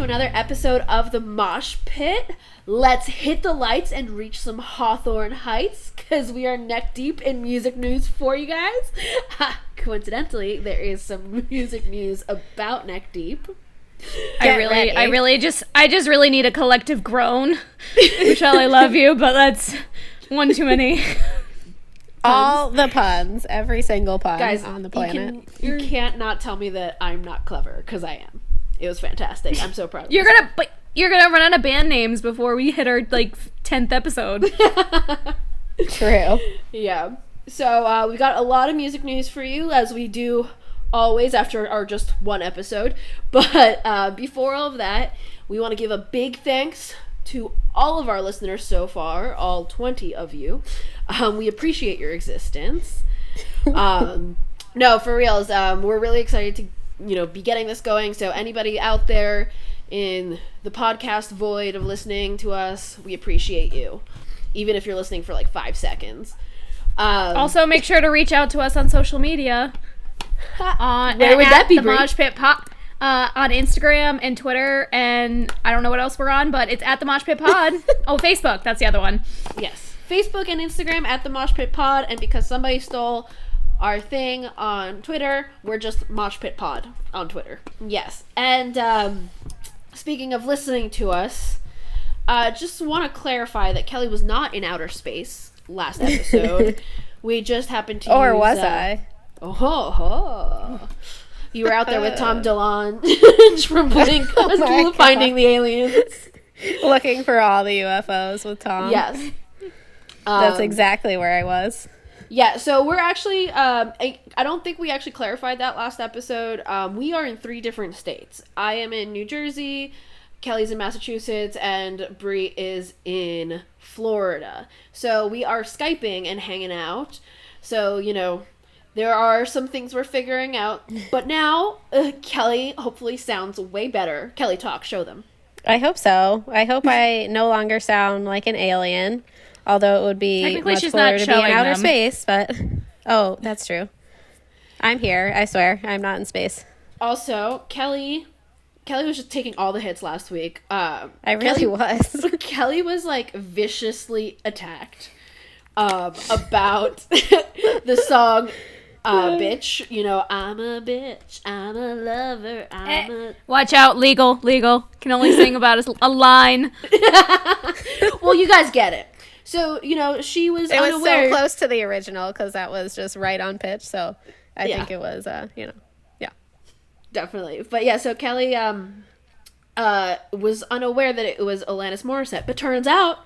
another episode of the Mosh Pit. Let's hit the lights and reach some Hawthorne heights, because we are neck deep in music news for you guys. Coincidentally, there is some music news about neck deep. I just really need a collective groan. Michelle, I love you, but that's one too many. All the puns, every single pun guys, on the planet. You can't not tell me that I'm not clever, because I am. It was fantastic. I'm so proud of You're gonna run out of band names before we hit our 10th episode. True. Yeah. So we got a lot of music news for you, as we do always after our just one episode. But before all of that, we want to give a big thanks to all of our listeners so far, all 20 of you. We appreciate your existence. No, for reals, we're really excited to be getting this going. So anybody out there in the podcast void of listening to us, we appreciate you, even if you're listening for 5 seconds. Also, make sure to reach out to us on social media. Where would that be, the Mosh Pit Pod, on Instagram and Twitter, and I don't know what else we're on, but it's at the Mosh Pit Pod. Oh, Facebook, that's the other one. Yes, Facebook and Instagram at the Mosh Pit Pod, and because somebody stole our thing on Twitter, we're just Mosh Pit Pod on Twitter. Yes, and speaking of listening to us, just want to clarify that Kelly was not in outer space last episode. We just happened to Or use, was I? You were out there with Tom DeLonge from Blink finding the aliens. Looking for all the UFOs with Tom. Yes. That's exactly where I was. Yeah, so we're actually, I don't think we actually clarified that last episode. We are in 3 different states. I am in New Jersey, Kelly's in Massachusetts, and Brie is in Florida. So we are Skyping and hanging out. So, there are some things we're figuring out. But now, Kelly hopefully sounds way better. Kelly, talk, show them. I hope so. I hope I no longer sound like an alien. Although it would be much cooler to be in outer space, but oh, that's true. I'm here, I swear. I'm not in space. Also, Kelly was just taking all the hits last week. I really was. Kelly was viciously attacked about the song bitch. I'm a bitch, I'm a lover, Watch out, legal. Can only sing about a line. Well, you guys get it. So, she was unaware. It was so close to the original, because that was just right on pitch, so I think it was, yeah. Definitely. But yeah, so Kelly was unaware that it was Alanis Morissette, but turns out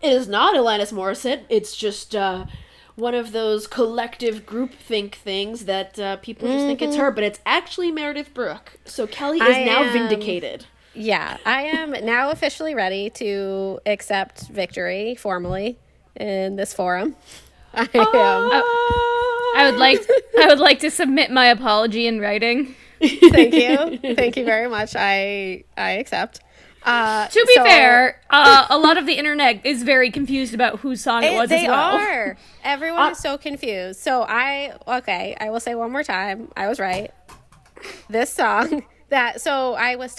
it is not Alanis Morissette. It's just one of those collective groupthink things that people just think it's her, but it's actually Meredith Brooke. So Kelly is now vindicated. Yeah, I am now officially ready to accept victory formally in this forum. I would like to submit my apology in writing. Thank you very much. I accept. To be fair, a lot of the internet is very confused about whose song it was as well. They are. Everyone is so confused. So I will say one more time. I was right. This song I was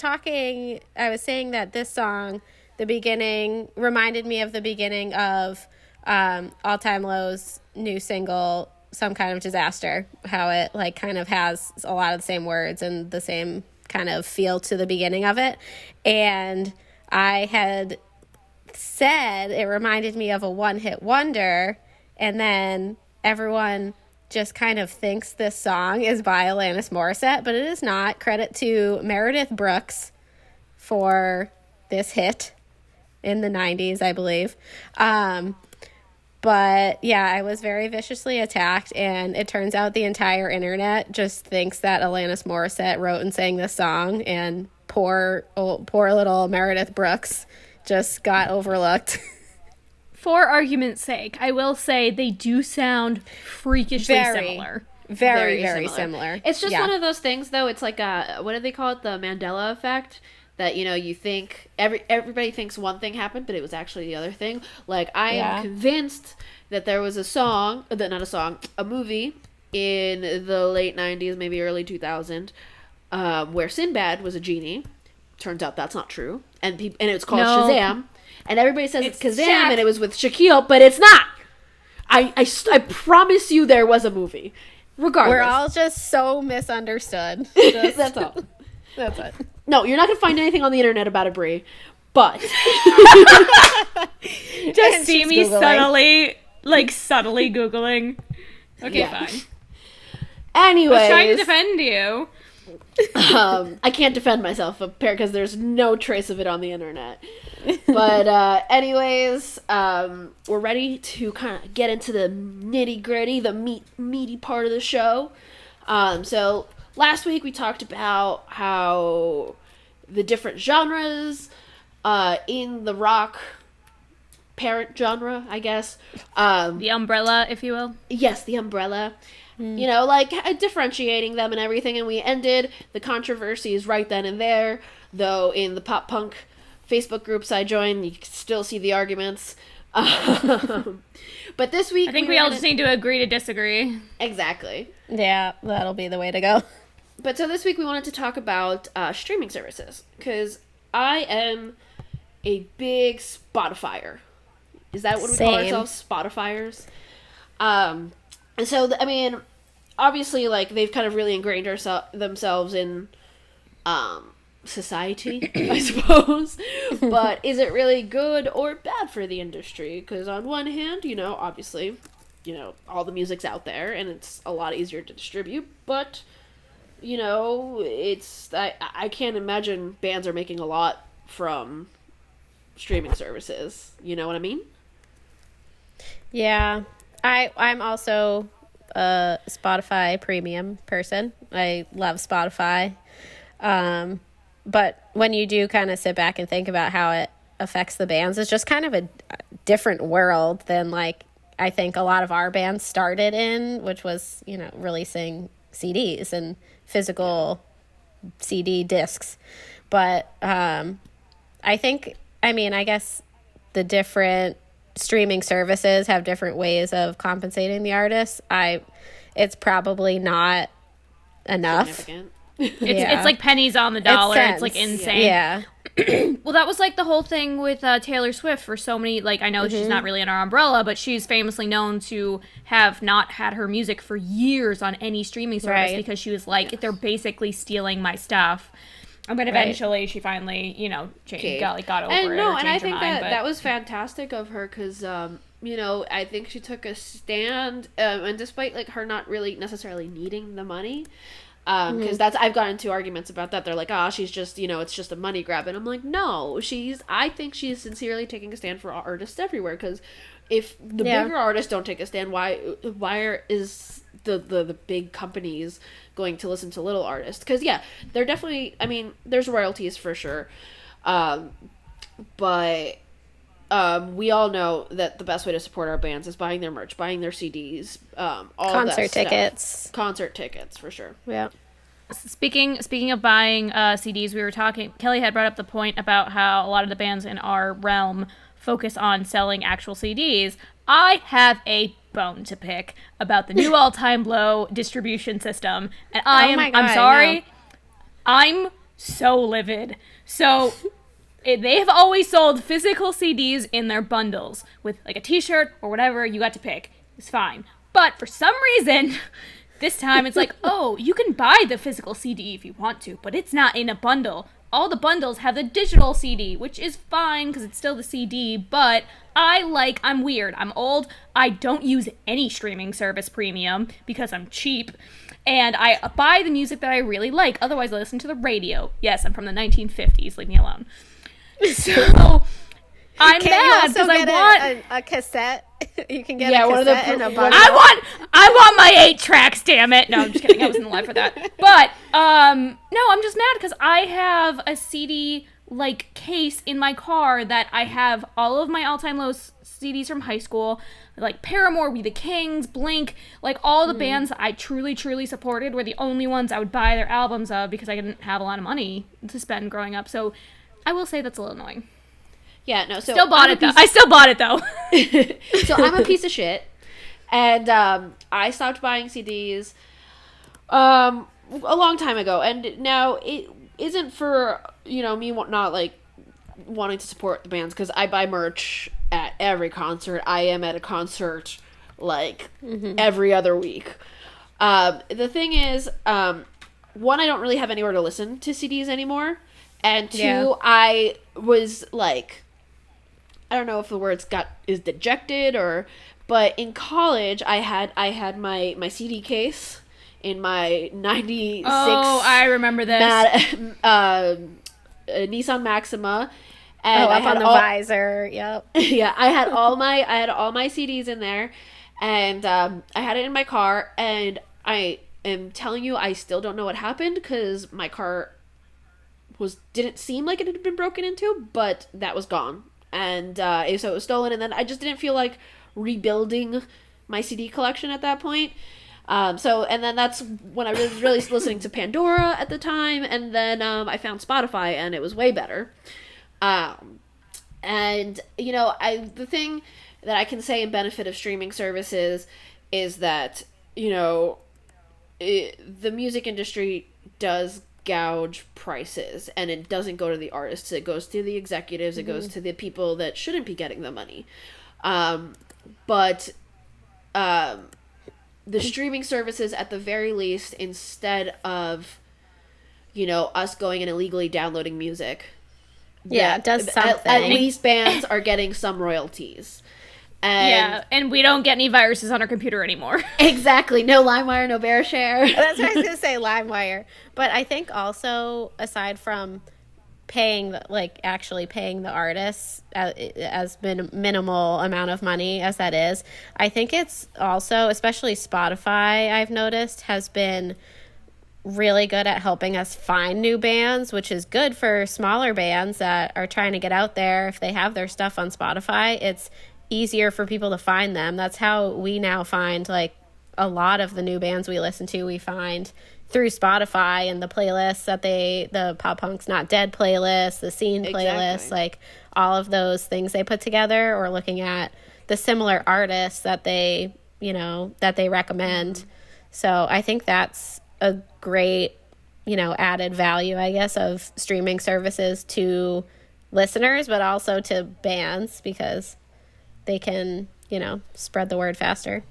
saying that this song, the beginning, reminded me of the beginning of All Time Low's new single, Some Kind of Disaster, how it kind of has a lot of the same words and the same kind of feel to the beginning of it. And I had said it reminded me of a one-hit wonder, and then everyone just kind of thinks this song is by Alanis Morissette, but it is not. Credit to Meredith Brooks for this hit in the 90s, I believe. But yeah, I was very viciously attacked, and it turns out the entire internet just thinks that Alanis Morissette wrote and sang this song, and poor little Meredith Brooks just got overlooked. For argument's sake, I will say they do sound freakishly similar. Very similar. It's just one of those things, though. It's like what do they call it? The Mandela effect. That, you think everybody thinks one thing happened, but it was actually the other thing. I am convinced that there was a movie in the late 90s, maybe early 2000s, where Sinbad was a genie. turns out that's not true. And it's called No. Shazam. And everybody says it's Kazam, Shaq. and it was with Shaquille, but it's not. I promise you there was a movie. Regardless. We're all just so misunderstood. That's all. That's it. No, you're not going to find anything on the internet about a Brie, but... Just see she's me Googling. subtly Googling. Okay, Yeah. fine. Anyways... I was trying to defend you. I can't defend myself because there's no trace of it on the internet. But anyways, we're ready to kind of get into the nitty gritty, the meaty part of the show. So last week we talked about how the different genres in the rock parent genre, I guess. The umbrella, if you will. Yes, the umbrella. You know, like differentiating them and everything, and we ended the controversies right then and there. Though in the pop punk Facebook groups I joined, you can still see the arguments. But this week, I think we all just need to agree to disagree. Exactly. Yeah, that'll be the way to go. But so this week we wanted to talk about streaming services, because I am a big Spotifyer. Is that what we call Same. ourselves? Spotifyers? And so, I mean, obviously, like, they've kind of really ingrained themselves in society, I suppose. But is it really good or bad for the industry? Because on one hand, you know, obviously, you know, all the music's out there, and it's a lot easier to distribute. But, you know, I can't imagine bands are making a lot from streaming services. You know what I mean? Yeah. I'm also a Spotify premium person. I love Spotify. But when you do kind of sit back and think about how it affects the bands, it's just kind of a different world than, like, I think a lot of our bands started in, which was, you know, releasing CDs and physical CD discs. But I guess the different streaming services have different ways of compensating the artists. It's probably not enough. Significant. It's like pennies on the dollar. It's like insane. Yeah. Well, that was like the whole thing with Taylor Swift for so many, like, I know she's not really in our umbrella, but she's famously known to have not had her music for years on any streaming service because she was like, they're basically stealing my stuff. But eventually she finally, you know, got over it. No, and I think that was fantastic of her because, you know, I think she took a stand, and despite, like, her not really necessarily needing the money, because I've gotten into arguments about that. They're like, she's just, you know, it's just a money grab. And I'm like, no, I think she's sincerely taking a stand for artists everywhere, because if the bigger artists don't take a stand, why is the big companies going to listen to little artists? Because they're definitely, I mean, there's royalties for sure, but we all know that the best way to support our bands is buying their merch, buying their CDs, all concert tickets. Concert tickets for sure. Yeah. Speaking of buying CDs, we were talking, Kelly had brought up the point about how a lot of the bands in our realm focus on selling actual CDs. I have a bone to pick about the new all-time low distribution system, and I'm sorry, I'm so livid. So they have always sold physical CDs in their bundles with, like, a t-shirt or whatever you got to pick. It's fine. But for some reason, this time it's like, oh, you can buy the physical CD if you want to, but it's not in a bundle. All the bundles have the digital CD, which is fine because it's still the CD, but I'm weird. I'm old. I don't use any streaming service premium because I'm cheap. And I buy the music that I really like. Otherwise, I listen to the radio. Yes, I'm from the 1950s. Leave me alone. So I'm mad because I want a cassette. You can get a cassette and a bundle. I want my 8 tracks, damn it. No, I'm just kidding. I wasn't alive for that. But no, I'm just mad because I have a CD like case in my car that I have all of my all-time low CDs from high school, like Paramore, We the Kings, Blink, like all the bands I truly, truly supported were the only ones I would buy their albums of because I didn't have a lot of money to spend growing up. So I will say that's a little annoying. Yeah, no, so I still bought it though. So I'm a piece of shit, and I stopped buying CDs a long time ago, and now it isn't for me not like wanting to support the bands, because I buy merch at every concert. I am at a concert like every other week. The thing is, one, I don't really have anywhere to listen to CDs anymore, and two, I was like, I don't know if the words is dejected but in college I had my CD case in my 96. Oh, I remember this. Nissan Maxima, and I had on the visor. Yep. Yeah, I had all my CDs in there, and I had it in my car, and I am telling you, I still don't know what happened, because my car didn't seem like it had been broken into, but that was gone, and so it was stolen, and then I just didn't feel like rebuilding my CD collection at that point. And then that's when I was really listening to Pandora at the time, and then I found Spotify, and it was way better. And the thing that I can say in benefit of streaming services is that the music industry does gouge prices, and it doesn't go to the artists, it goes to the executives, it goes to the people that shouldn't be getting the money. But the streaming services, at the very least, instead of us going and illegally downloading music, it does something. At least bands are getting some royalties. And we don't get any viruses on our computer anymore. Exactly. No LimeWire, no BearShare. That's what I was going to say, LimeWire. But I think also, aside from actually paying the artists as minimal amount of money as that is, I think it's also, especially Spotify, I've noticed, has been really good at helping us find new bands, which is good for smaller bands that are trying to get out there. If they have their stuff on Spotify, it's easier for people to find them. That's how we now find like a lot of the new bands we listen to, we find through Spotify and the playlists that the Pop Punk's Not Dead playlist, the Scene playlist, like all of those things they put together, or looking at the similar artists that they recommend. So I think that's a great, added value, I guess, of streaming services to listeners, but also to bands, because they can, spread the word faster.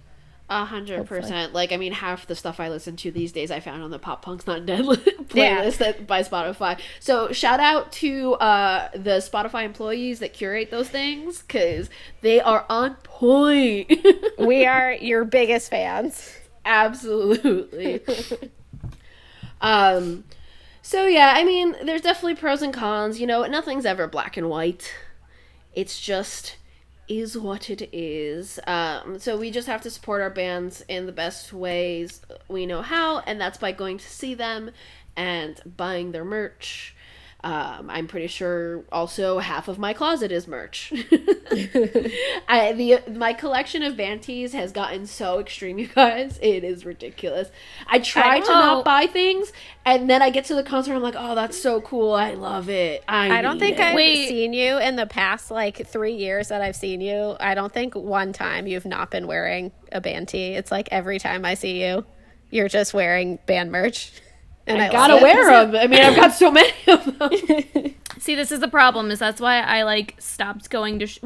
100%. Like, I mean, half the stuff I listen to these days I found on the Pop Punk's Not Dead playlist by Spotify. So shout out to the Spotify employees that curate those things, because they are on point. We are your biggest fans. Absolutely. So yeah, I mean, there's definitely pros and cons. Nothing's ever black and white. It's just is what it is. So we just have to support our bands in the best ways we know how, and that's by going to see them and buying their merch. I'm pretty sure also half of my closet is merch. My collection of band tees has gotten so extreme, you guys. It is ridiculous. I try to not buy things, and then I get to the concert, I'm like, oh, that's so cool. I love it. I don't think I've seen you in the past 3 years that I've seen you. I don't think one time you've not been wearing a band tee. It's like every time I see you, you're just wearing band merch. And I gotta wear them. I mean, I've got so many of them. See, this is the problem. That's why I stopped going to. It's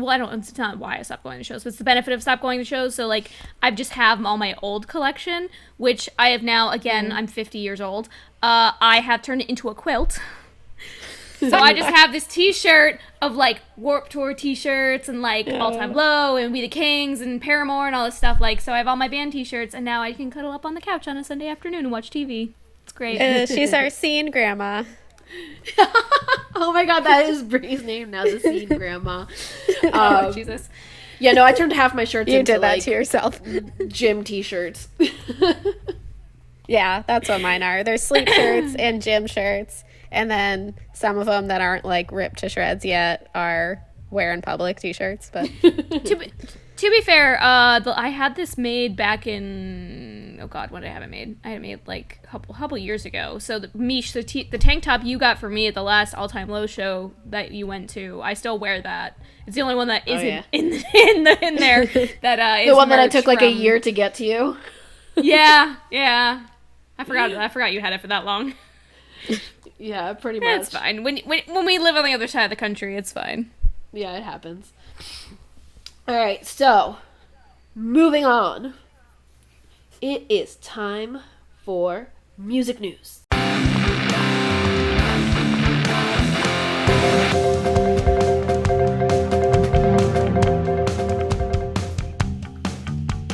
not why I stopped going to shows, but it's the benefit of stop going to shows. So I just have all my old collection, which I have now. Again, I'm 50 years old. I have turned it into a quilt. So I just have this T-shirt of Warped Tour T-shirts and All Time Low and We the Kings and Paramore and all this stuff. So I have all my band T-shirts, and now I can cuddle up on the couch on a Sunday afternoon and watch TV. It's great. She's our scene grandma. Oh my god, that is Bree's name now, the scene grandma. Oh, Jesus. Yeah, no, I turned half my shirts into You did that to yourself. Gym T-shirts. Yeah, that's what mine are. They're sleep shirts and gym shirts. And then some of them that aren't ripped to shreds yet are wear in public T-shirts. But to be fair, I had this made back in, oh god, when did I have it made? I had it made a couple years ago. So the tank top you got for me at the last All Time Low show that you went to, I still wear that. It's the only one that isn't in there that is the one that I took a from... year to get to you. Yeah. I forgot you had it for that long. Yeah, pretty much. It's fine. When we live on the other side of the country, it's fine. Yeah, it happens. All right, so moving on. It is time for music news.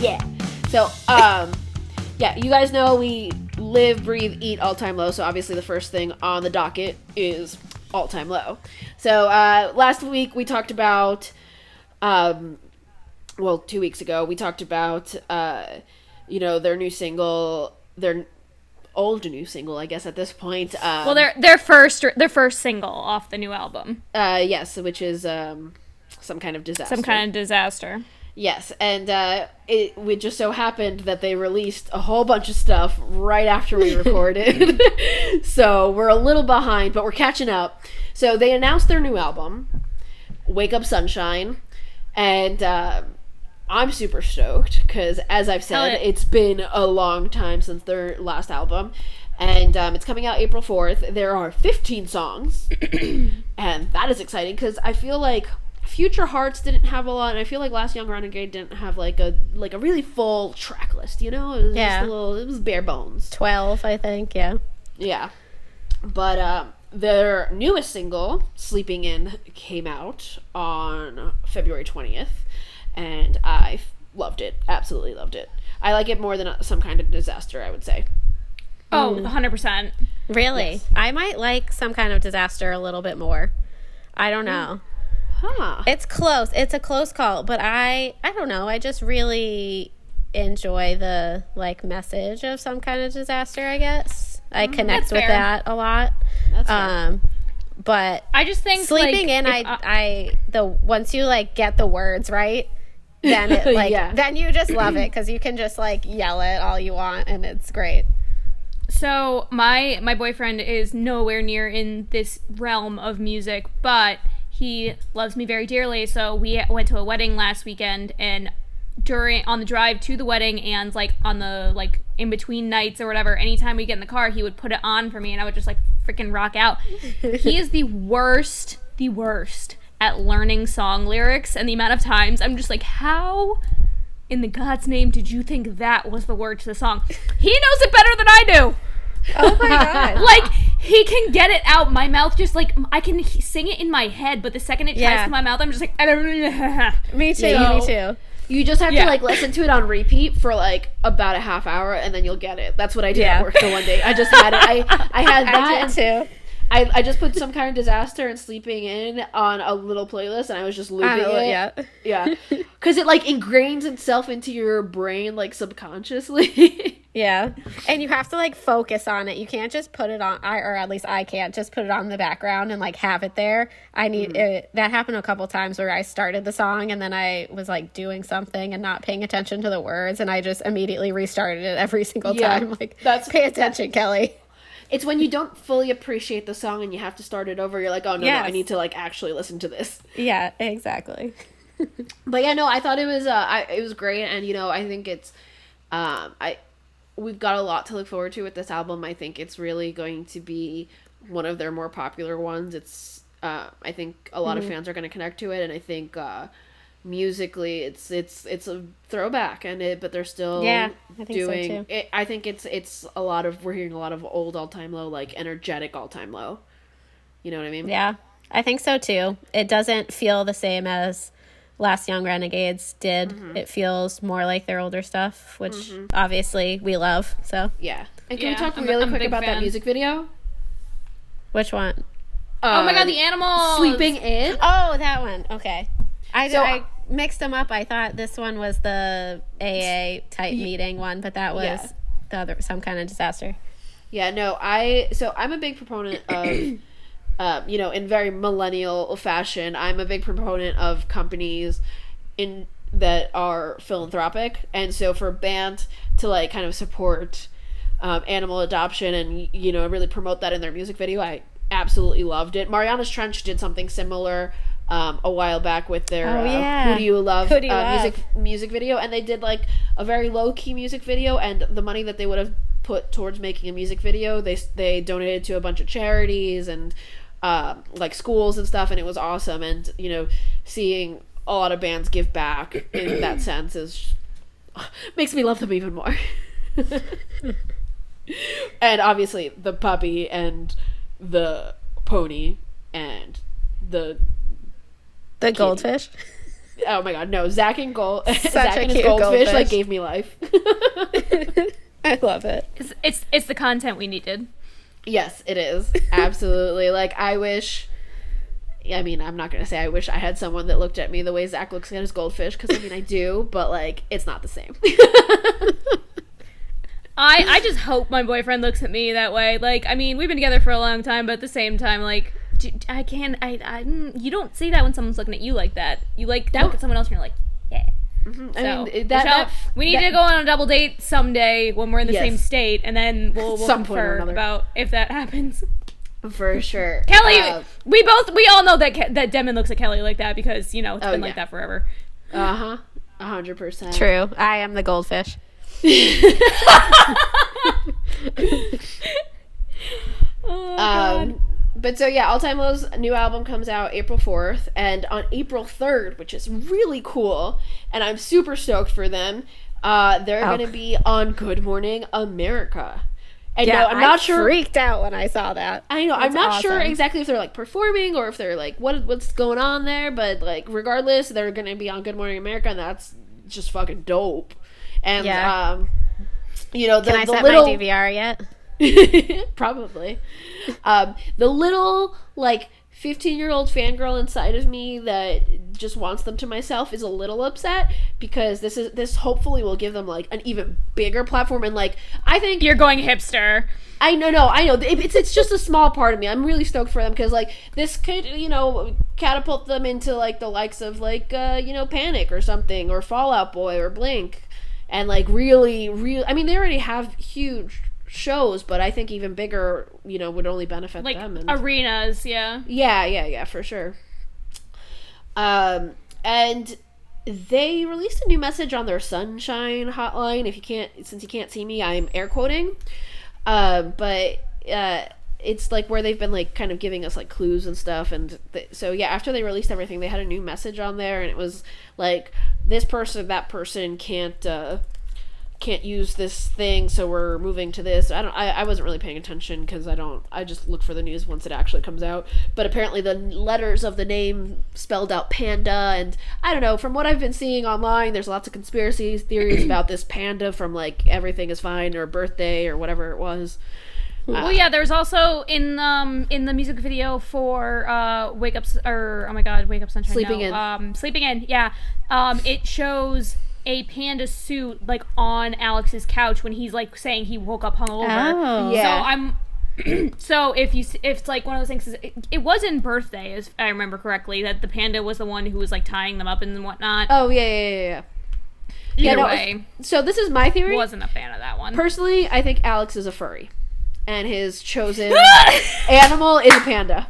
Yeah. So, yeah, you guys know we live, breathe, eat All Time Low. So obviously the first thing on the docket is All Time Low. So last week we talked about, 2 weeks ago we talked about, their new single, their old new single, I guess at this point. Their first single off the new album. Yes, which is Some Kind of Disaster. Yes, and it just so happened that they released a whole bunch of stuff right after we recorded. So we're a little behind, but we're catching up. So they announced their new album, Wake Up Sunshine, and I'm super stoked because, as I've said, it's been a long time since their last album. And it's coming out April 4th. There are 15 songs, and that is exciting because I feel like Future Hearts didn't have a lot, and I feel like Last Young Renegade didn't have like a really full track list, It was just it was bare bones. 12, I think, yeah. Yeah. But their newest single, Sleeping In, came out on February 20th, and I loved it. Absolutely loved it. I like it more than Some Kind of Disaster, I would say. Oh, 100%. Really? Yes. I might like Some Kind of Disaster a little bit more. I don't know. Huh. It's close. It's a close call, but I don't know. I just really enjoy the message of Some Kind of Disaster, I guess. I connect with that a lot. That's fair. But I just think Sleeping In, once you get the words right, then it then you just love it because you can just yell it all you want and it's great. So my boyfriend is nowhere near in this realm of music, but he loves me very dearly. So we went to a wedding last weekend, and on the drive to the wedding and on the in between nights or whatever, anytime we get in the car, he would put it on for me, and I would just freaking rock out. He is the worst at learning song lyrics, and the amount of times I'm just how in the God's name did you think that was the word to the song? He knows it better than I do. Oh my God. He can get it out. My mouth just I can sing it in my head, but the second it tries to my mouth, I'm just I don't Me too, me too. You just have to listen to it on repeat for about a half hour, and then you'll get it. That's what I did at work the one day. I just had it. I had that. I did too. I just put Some Kind of Disaster and Sleeping In on a little playlist, and I was just looping it. Yeah. Because it ingrains itself into your brain subconsciously. Yeah. And you have to focus on it. You can't just put it on, or at least I can't just put it on the background and have it there. I need it. That happened a couple times where I started the song and then I was doing something and not paying attention to the words, and I just immediately restarted it every single time. Pay attention, Kelly. It's when you don't fully appreciate the song and you have to start it over. You're oh no, I need to actually listen to this. Yeah, exactly. But yeah, no, I thought it was great, and I think it's we've got a lot to look forward to with this album. I think it's really going to be one of their more popular ones. It's I think a lot of fans are going to connect to it, and I think musically it's a throwback, but they're still I think doing so too. it. I think it's a lot of, we're hearing a lot of old All Time Low, energetic All Time Low. You know what I mean? Yeah, I think so too. It doesn't feel the same as Last Young Renegades did. It feels more like their older stuff, which obviously we love. So yeah. And can we talk really quick about that music video? Which one? Oh my God, the animals! Sleeping In. Oh, that one. Okay. I mixed them up. I thought this one was the AA type meeting one, but that was the other, Some Kind of Disaster. Yeah, no, I'm a big proponent of in very millennial fashion, I'm a big proponent of companies that are philanthropic, and so for a band to kind of support animal adoption and really promote that in their music video, I absolutely loved it. Mariana's Trench did something similar a while back with their Who Do You Love music video, and they did a very low-key music video, and the money that they would have put towards making a music video. They donated to a bunch of charities and like schools and stuff, and it was awesome. And seeing a lot of bands give back in that sense makes me love them even more. And obviously the puppy and the pony and the goldfish. Oh my god, no! Zach and his cute goldfish like goldfish. gave me life. I love it. It's the content we needed. Yes, it is. Absolutely. Like, I wish... I mean, I'm not going to say I wish I had someone that looked at me the way Zach looks at his goldfish, because, I mean, I do, but, like, it's not the same. I just hope my boyfriend looks at me that way. Like, I mean, we've been together for a long time, but at the same time, like, you don't see that when someone's looking at you like that. You, like, look at someone else and you're like, yeah. Mm-hmm. So, I mean, we need to go on a double date someday when we're in the Yes. same state, and then we'll Some point or confer another. about if that happens. For sure. Kelly, we all know that Demon looks at Kelly like that because, it's been like that forever. 100%. True. I am the goldfish. Oh, God. But so yeah, All Time Low's new album comes out April 4th, and on April 3rd, which is really cool, and I'm super stoked for them, they're going to be on Good Morning America. And no, I'm not sure. I freaked out when I saw that. I know. That's I'm not sure awesome. exactly if they're like performing or if they're like what's going on there, but like regardless, they're going to be on Good Morning America, and that's just fucking dope. And Yeah. the Can I the set little my DVR yet? probably the little like 15-year-old fangirl inside of me that just wants them to myself is a little upset, because this hopefully will give them like an even bigger platform. And like, I think You're going hipster. I know it's just a small part of me. I'm really stoked for them, because like this could catapult them into like the likes of like Panic or something, or Fall Out Boy or Blink, and like really I mean, they already have huge shows, but I think even bigger would only benefit Like them. And arenas, yeah. yeah, for sure. And they released a new message on their Sunshine hotline. Since you can't see me, I'm air quoting. But it's like where they've been like kind of giving us like clues and stuff. And so yeah, after they released everything, they had a new message on there, and it was like, this person, that person can't use this thing, so we're moving to this. I wasn't really paying attention, because I just look for the news once it actually comes out. But apparently the letters of the name spelled out panda, and I don't know, from what I've been seeing online, there's lots of conspiracy theories about this panda from like Everything Is Fine or Birthday or whatever it was. Well, yeah, there's also in the music video for Wake Up Sunshine. Sleeping In. Sleeping In, yeah. It shows a panda suit like on Alex's couch when he's like saying he woke up hungover. Oh. Yeah. So if it's like one of those things, it was in Birthday, as I remember correctly, that the panda was the one who was like tying them up and whatnot. Oh yeah. Either way, So this is my theory. wasn't a fan of that one. Personally, I think Alex is a furry, and his chosen animal is a panda.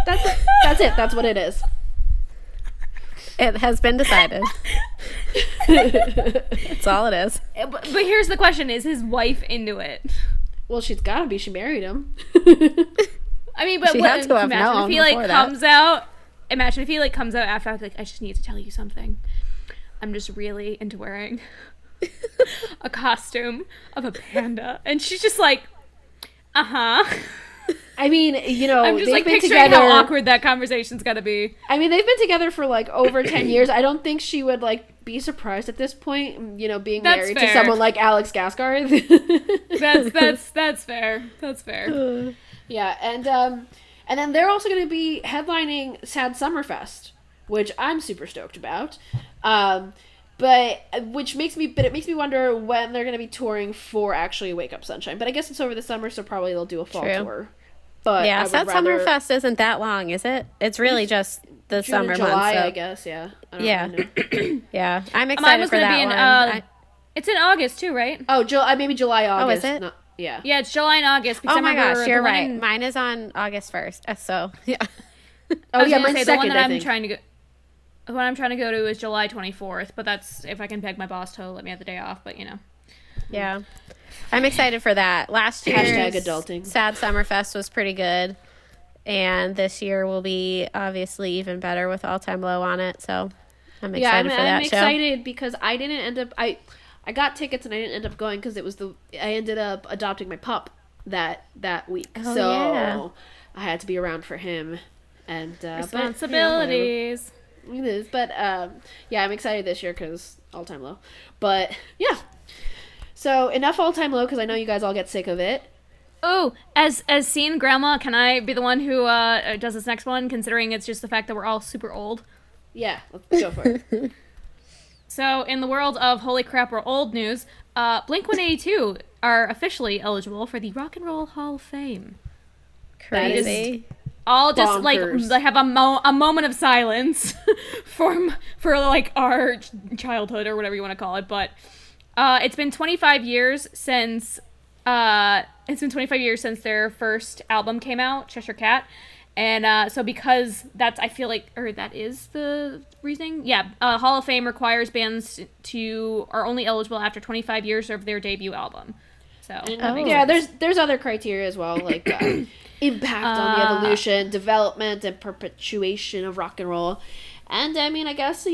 That's it. That's what it is. It has been decided. That's all it is. But here's the question: is his wife into it? Well, she's gotta be. She married him. I mean, but She had to have imagine known if he like before that. comes out. Imagine if he like comes out after like, I just need to tell you something. I'm just really into wearing a costume of a panda, and she's just like, I mean, I'm just they've like been picturing together. how awkward that conversation's gotta be. I mean, they've been together for like over 10 years. I don't think she would like be surprised at this point, being That's married fair. to someone like Alex Gaskarth. That's fair. That's fair. Yeah, and then they're also going to be headlining Sad Summerfest, which I'm super stoked about. But it makes me wonder when they're going to be touring for actually Wake Up Sunshine. But I guess it's over the summer, so probably they'll do a fall True. tour. But Yeah, I would Sad rather- Summerfest isn't that long, is it? It's really just the June and summer July, months. So. I guess. Yeah. I don't Yeah. really know. Yeah, I'm Mine excited was for gonna that be in. one. It's in August too, right? Oh, maybe July, August. is it? Not- yeah. Yeah, it's July and August. Because Oh I my remember gosh, the you're one right. in- Mine is on August 1st. So, yeah. Oh, I was yeah, gonna mine's say, second, the one that I I'm think. trying to go. The one I'm trying to go to is July 24th, but that's if I can beg my boss to let me have the day off. But Yeah. I'm excited for that. Last year's #adulting. Sad Summerfest was pretty good. And this year will be obviously even better with All Time Low on it. So I'm excited for that I'm show. excited because I didn't end up... I got tickets and I didn't end up going because I ended up adopting my pup that week. Oh, so yeah. I had to be around for him. And Responsibilities. It is, but yeah, I'm excited this year because All Time Low. But yeah, so enough All Time Low because I know you guys all get sick of it. Oh, as seen grandma, can I be the one who does this next one? Considering it's just the fact that we're all super old. Yeah, let's go for it. So, in the world of holy crap, we're old news, Blink-182 are officially eligible for the Rock and Roll Hall of Fame. Crazy. All just Bonkers. like have a moment of silence for like our childhood or whatever you want to call it. But it's been 25 years since their first album came out, Cheshire Cat. And so because I feel like that is the reasoning. Yeah, Hall of Fame requires bands are only eligible after 25 years of their debut album. So yeah, there's other criteria as well, like impact on the evolution, development, and perpetuation of rock and roll. And I mean, I guess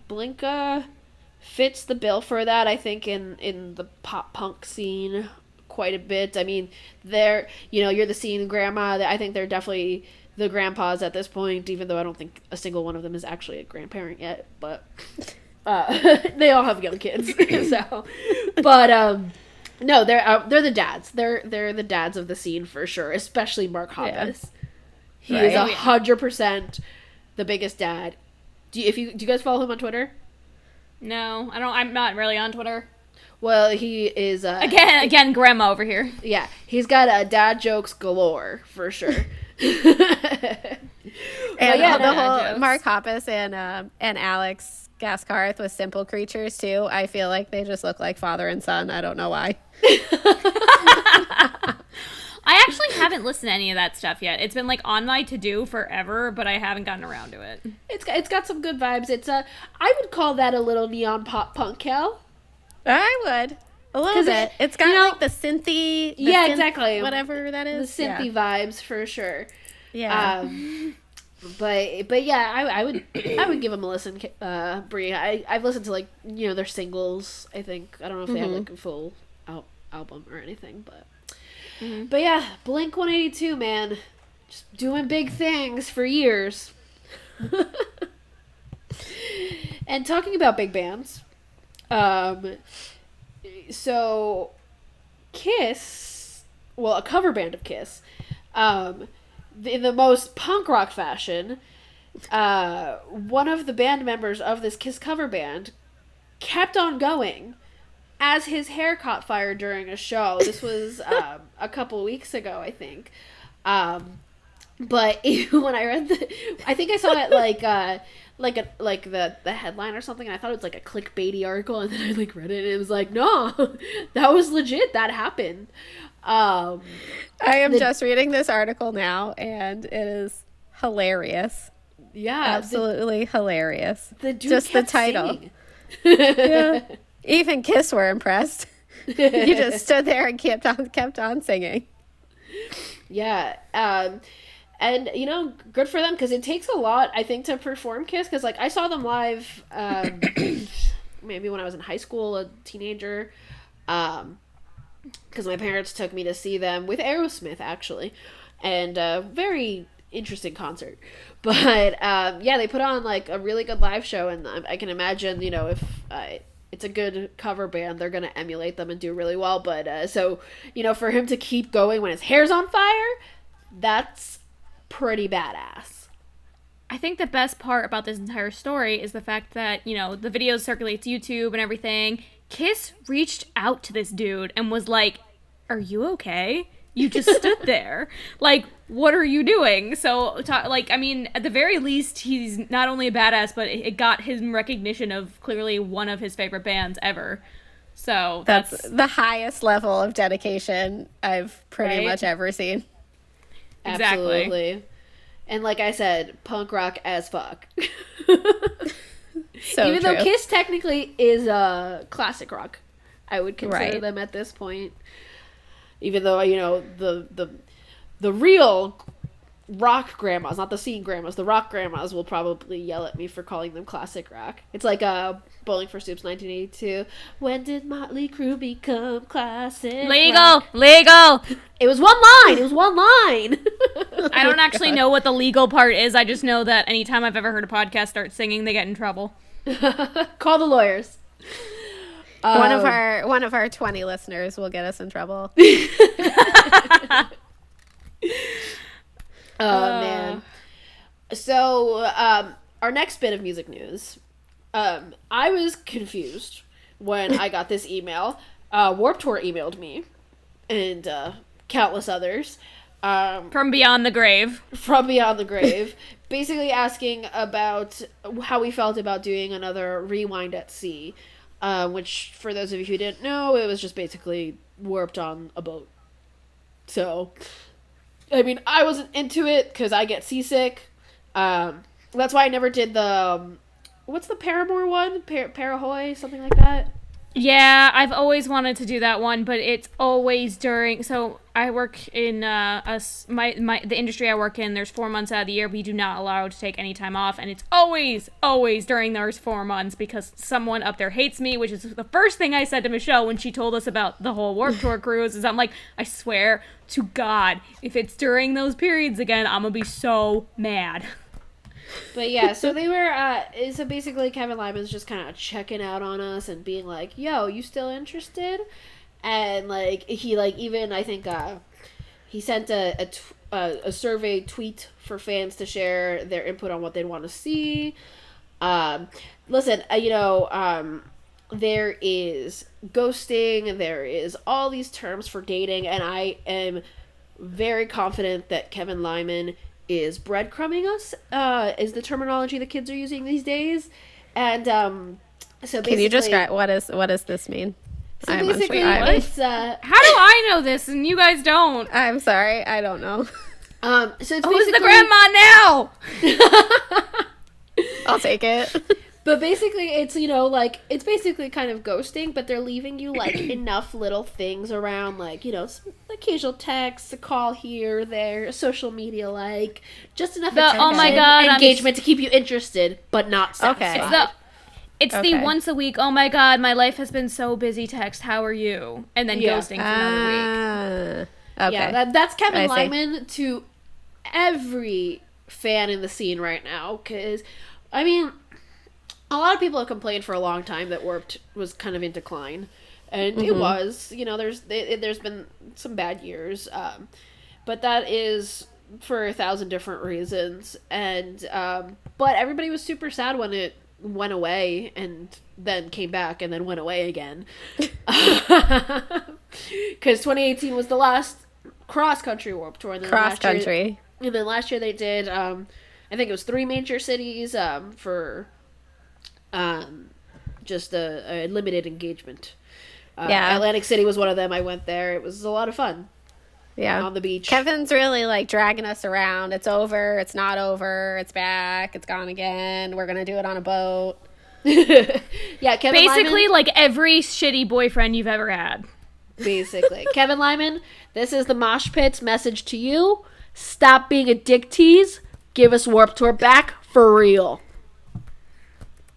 Blink fits the bill for that. I think in the pop punk scene quite a bit. I mean, you're the scene grandma. I think they're definitely the grandpas at this point, even though I don't think a single one of them is actually a grandparent yet. But they all have young kids. So, but no, they're the dads. They're the dads of the scene for sure, especially Mark Hoppus. Yeah. He is 100% the biggest dad. Do you guys follow him on Twitter? No, I don't. I'm not really on Twitter. Well, he is again grandma over here. Yeah, he's got dad jokes galore for sure. And yeah, the whole jokes. Mark Hoppus and Alex Gaskarth with Simple Creatures too. I feel like they just look like father and son. I don't know why. I actually haven't listened to any of that stuff yet. It's been like on my to-do forever, but I haven't gotten around to it. It's got some good vibes. I would call that a little neon pop punk, Cal. I would. A little bit. It's got like the synthy. Exactly. Whatever that is. The synthy vibes for sure. Yeah. But yeah, I would give them a listen, Brie. I've listened to their singles. I think I don't know if they have like a full album or anything, but yeah, Blink-182, man, just doing big things for years. And talking about big bands, so Kiss, well, a cover band of Kiss, in the most punk rock fashion, one of the band members of this Kiss cover band kept on going as his hair caught fire during a show. This was a couple weeks ago, I think. But when I read I think I saw it like the headline or something, and I thought it was like a clickbaity article, and then I read it, and it was like, no, that was legit. That happened. I am just reading this article now, and it is hilarious. Yeah, absolutely hilarious. The dude just kept the title. singing. Yeah. Even Kiss were impressed. He just stood there and kept on singing. Yeah, and good for them, because it takes a lot, I think, to perform Kiss. Because I saw them live, maybe when I was in high school, a teenager. Because my parents took me to see them with Aerosmith, actually, and very interesting concert. But yeah, they put on a really good live show, and I can imagine if it's a good cover band, they're gonna emulate them and do really well. But so for him to keep going when his hair's on fire, that's pretty badass. I think the best part about this entire story is the fact that the video circulates YouTube and everything. Kiss reached out to this dude and was like, "Are you okay? You just stood there. What are you doing?" So, I mean, at the very least, he's not only a badass, but it got him recognition of clearly one of his favorite bands ever. So that's the highest level of dedication I've pretty much ever seen. Exactly. Absolutely. And like I said, punk rock as fuck. So even though Kiss technically is classic rock, I would consider Right. them at this point. Even though, you know, the real rock grandmas, not the scene grandmas, the rock grandmas will probably yell at me for calling them classic rock. It's like Bowling for Soup's 1982. When did Motley Crue become classic rock? Legal! It was one line! It was one line! I don't actually know what the legal part is. I just know that anytime I've ever heard a podcast start singing, they get in trouble. Call the lawyers. One of our 20 listeners will get us in trouble. Oh, man. So, our next bit of music news. I was confused when I got this email. Warped Tour emailed me, and countless others. From beyond the grave. From beyond the grave. Basically asking about how we felt about doing another Rewind at Sea. Which, for those of you who didn't know, it was just basically Warped on a boat. So... I mean, I wasn't into it because I get seasick. That's why I never did the, what's the Paramore one? Parahoy, something like that? Yeah, I've always wanted to do that one, but it's always during, so I work in, the industry I work in, there's 4 months out of the year we do not allow to take any time off, and it's always during those 4 months because someone up there hates me, which is the first thing I said to Michelle when she told us about the whole Warped Tour cruise, is I'm like, I swear to God, if it's during those periods again, I'm gonna be so mad. But yeah, so they were, so basically Kevin Lyman's just kind of checking out on us and being like, yo, you still interested? And, like, he, like, even, I think, he sent a survey tweet for fans to share their input on what they'd want to see. Listen, there is ghosting, there is all these terms for dating, and I am very confident that Kevin Lyman is breadcrumbing us, is the terminology the kids are using these days. And so basically... Can you describe what does this mean? So basically, it's... How do I know this and you guys don't? I'm sorry, I don't know. So it's Who's basically... the grandma now? I'll take it. But basically, it's, it's basically kind of ghosting, but they're leaving you, like, enough little things around, like, some occasional text, a call here, there, a social media like, just enough attention, oh my God, engagement to keep you interested, but not satisfied. Okay. It's the once a week, oh my God, my life has been so busy text, how are you? And then ghosting for another week. Okay. Yeah, that's Kevin Lyman to every fan in the scene right now, because, I mean... A lot of people have complained for a long time that Warped was kind of in decline, and it was. There's been some bad years, but that is for 1,000 different reasons. And but everybody was super sad when it went away, and then came back, and then went away again. Because 2018 was the last cross-country Warped Tour. And then Cross-country. And then last year they did, I think it was 3 major cities for... just a limited engagement. Atlantic City was one of them. I went there. It was a lot of fun. Yeah. On the beach. Kevin's really, like, dragging us around. It's over. It's not over. It's back. It's gone again. We're going to do it on a boat. Yeah, Kevin Basically, Lyman, like every shitty boyfriend you've ever had. Basically. Kevin Lyman, this is the Mosh Pit's message to you. Stop being a dick tease. Give us Warped Tour back for real.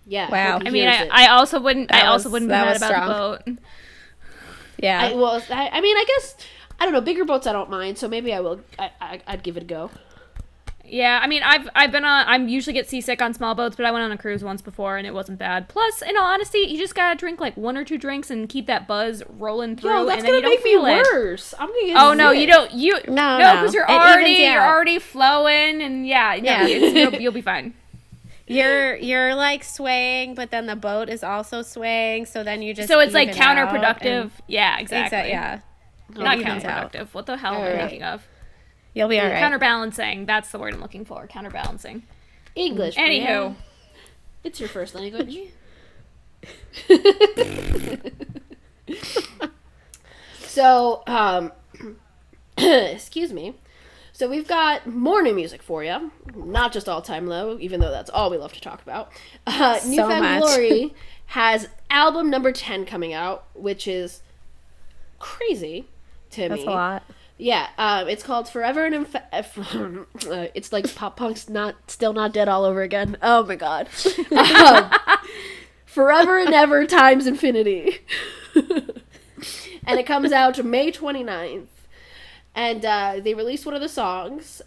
Yeah. Wow. I mean, I also wouldn't be mad about strong. the boat. Yeah. I mean, I guess, I don't know, bigger boats I don't mind, so maybe I will, I'd give it a go. Yeah, I mean, I usually get seasick on small boats, but I went on a cruise once before and it wasn't bad. Plus, in all honesty, you just gotta drink like 1 or 2 drinks and keep that buzz rolling through, that's and then you gonna don't make me feel it. worse. I'm gonna get Oh no, sick. you don't. No, because you're It evens you you're out. already flowing, and you'll be fine. You're like swaying, but then the boat is also swaying, so then you just So it's like even out counterproductive. and- Yeah, exactly. Yeah. Not It evens counterproductive. out. What the hell am I Alright. thinking of? You'll be all right. Counterbalancing. That's the word I'm looking for. Counterbalancing. English. Anywho. Brianne. It's your first language. So, excuse me. So So we've got more new music for you. Not just all-time low, even though that's all we love to talk about. New Found Glory has album number 10 coming out, which is crazy to me. That's a lot. Yeah, it's called Forever and it's like pop punk's still not dead all over again. Oh my god. Forever and Ever times infinity. And it comes out May 29th. And they released one of the songs,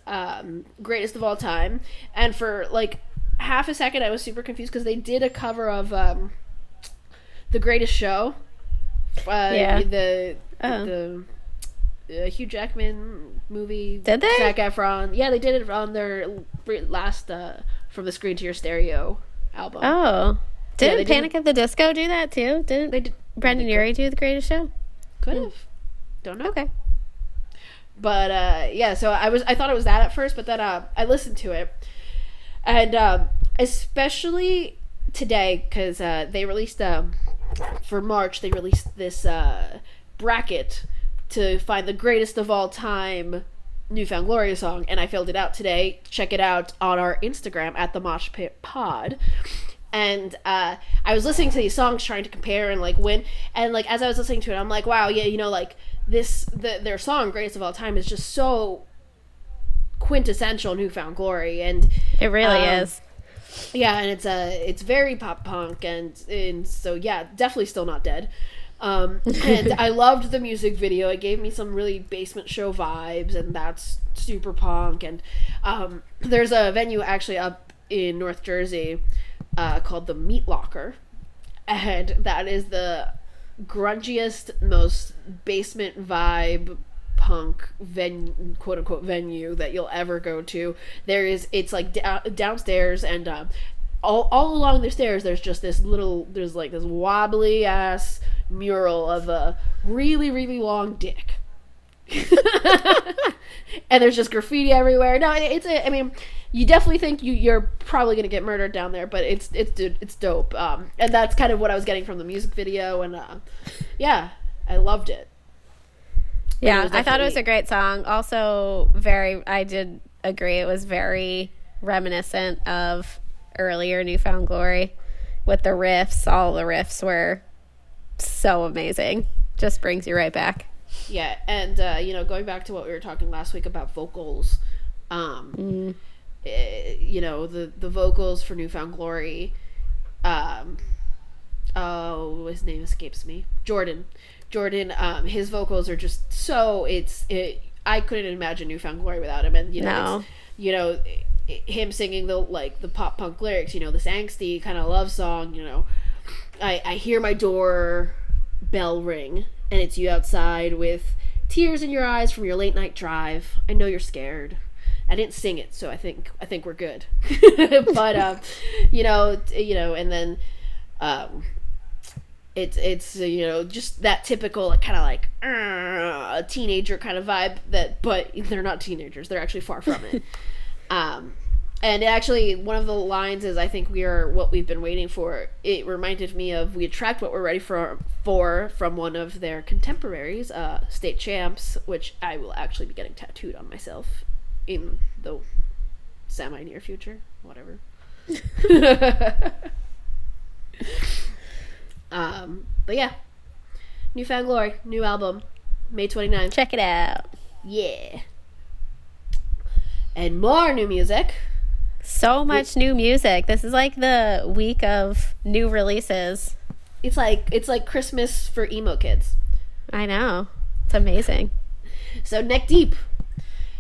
Greatest of All Time. And for like half a second I was super confused because they did a cover of The Greatest Show. The Hugh Jackman movie. Did they? Zac Efron. Yeah, they did it on their last From the Screen to Your Stereo album. Oh. Didn't Panic at the Disco do that too? Didn't Brendan Urie do The Greatest Show? Could have. Don't know. Okay. But yeah, so I thought it was that at first, but then I listened to it. And especially today, because they released for March, they released this bracket to find the greatest of all time New Found Glory song, and I filled it out today. Check it out on our Instagram at the Moshpit Pod. And I was listening to these songs trying to compare and like win, and like as I was listening to it, I'm like, wow, yeah, you know, like their song Greatest of All Time is just so quintessential New Found Glory, and it really is. Yeah, and it's very pop punk, and so yeah, definitely still not dead. And I loved the music video. It gave me some really basement show vibes, and that's super punk. And there's a venue actually up in North Jersey called the Meat Locker, and that is the grungiest, most basement vibe punk quote unquote venue that you'll ever go to. It's like downstairs, and all along the stairs there's just this wobbly ass mural of a really, really long dick. And there's just graffiti everywhere. No, I mean, you definitely think you're probably gonna get murdered down there, but it's dope. And that's kind of what I was getting from the music video, and yeah, I loved it. Yeah, I thought it was a great song. Also, I did agree, it was very reminiscent of earlier New Found Glory with the riffs. All the riffs were so amazing. Just brings you right back. Yeah, and going back to what we were talking last week about vocals, the vocals for New Found Glory, his name escapes me. Jordan, his vocals are just so, I couldn't imagine New Found Glory without him, and him singing the pop punk lyrics, this angsty kind of love song, I hear my door bell ring, and it's you outside with tears in your eyes from your late night drive. I know you're scared. I didn't sing it, so I think we're good. But and then it's just that typical kind of like a teenager kind of vibe, but they're not teenagers. They're actually far from it. And actually, one of the lines is, I think we are what we've been waiting for. It reminded me of We Attract What We're Ready for from one of their contemporaries, State Champs, which I will actually be getting tattooed on myself in the semi-near future. Whatever. But yeah. New Found Glory, new album, May 29th. Check it out. Yeah. And more new music. So much new music. This is like the week of new releases. It's like Christmas for emo kids. I know. It's amazing. So Neck Deep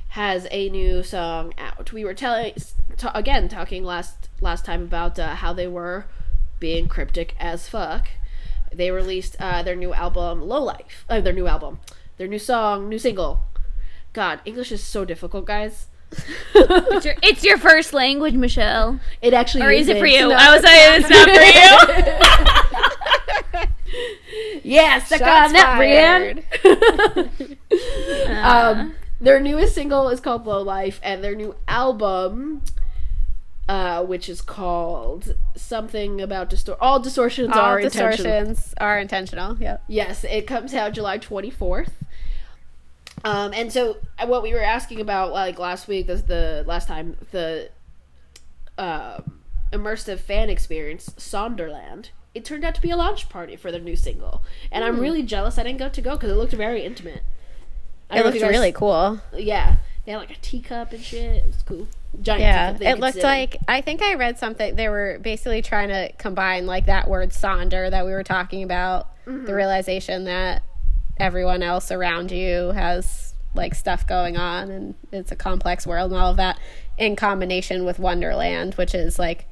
has a new song out. We were talking last time about how they were being cryptic as fuck. They released their new album, Low Life. Their new song, new single. God, English is so difficult, guys. It's your first language, Michelle. It actually or is it for you? No, I was saying it's not for you. Yeah, suck on that, Brianne. Their newest single is called Low Life, and their new album, which is called something about all distortions are intentional. All distortions are intentional. Yep. Yes, it comes out July 24th. And so what we were asking about like last week, the last time, the immersive fan experience, Sonderland, it turned out to be a launch party for their new single. And I'm really jealous I didn't get to go because it looked very intimate. It looked really cool. Yeah. They had like a teacup and shit. It was cool. Giant teacup. It looked like, I think I read something, they were basically trying to combine like that word Sonder that we were talking about, the realization that everyone else around you has like stuff going on and it's a complex world and all of that, in combination with Wonderland, which is like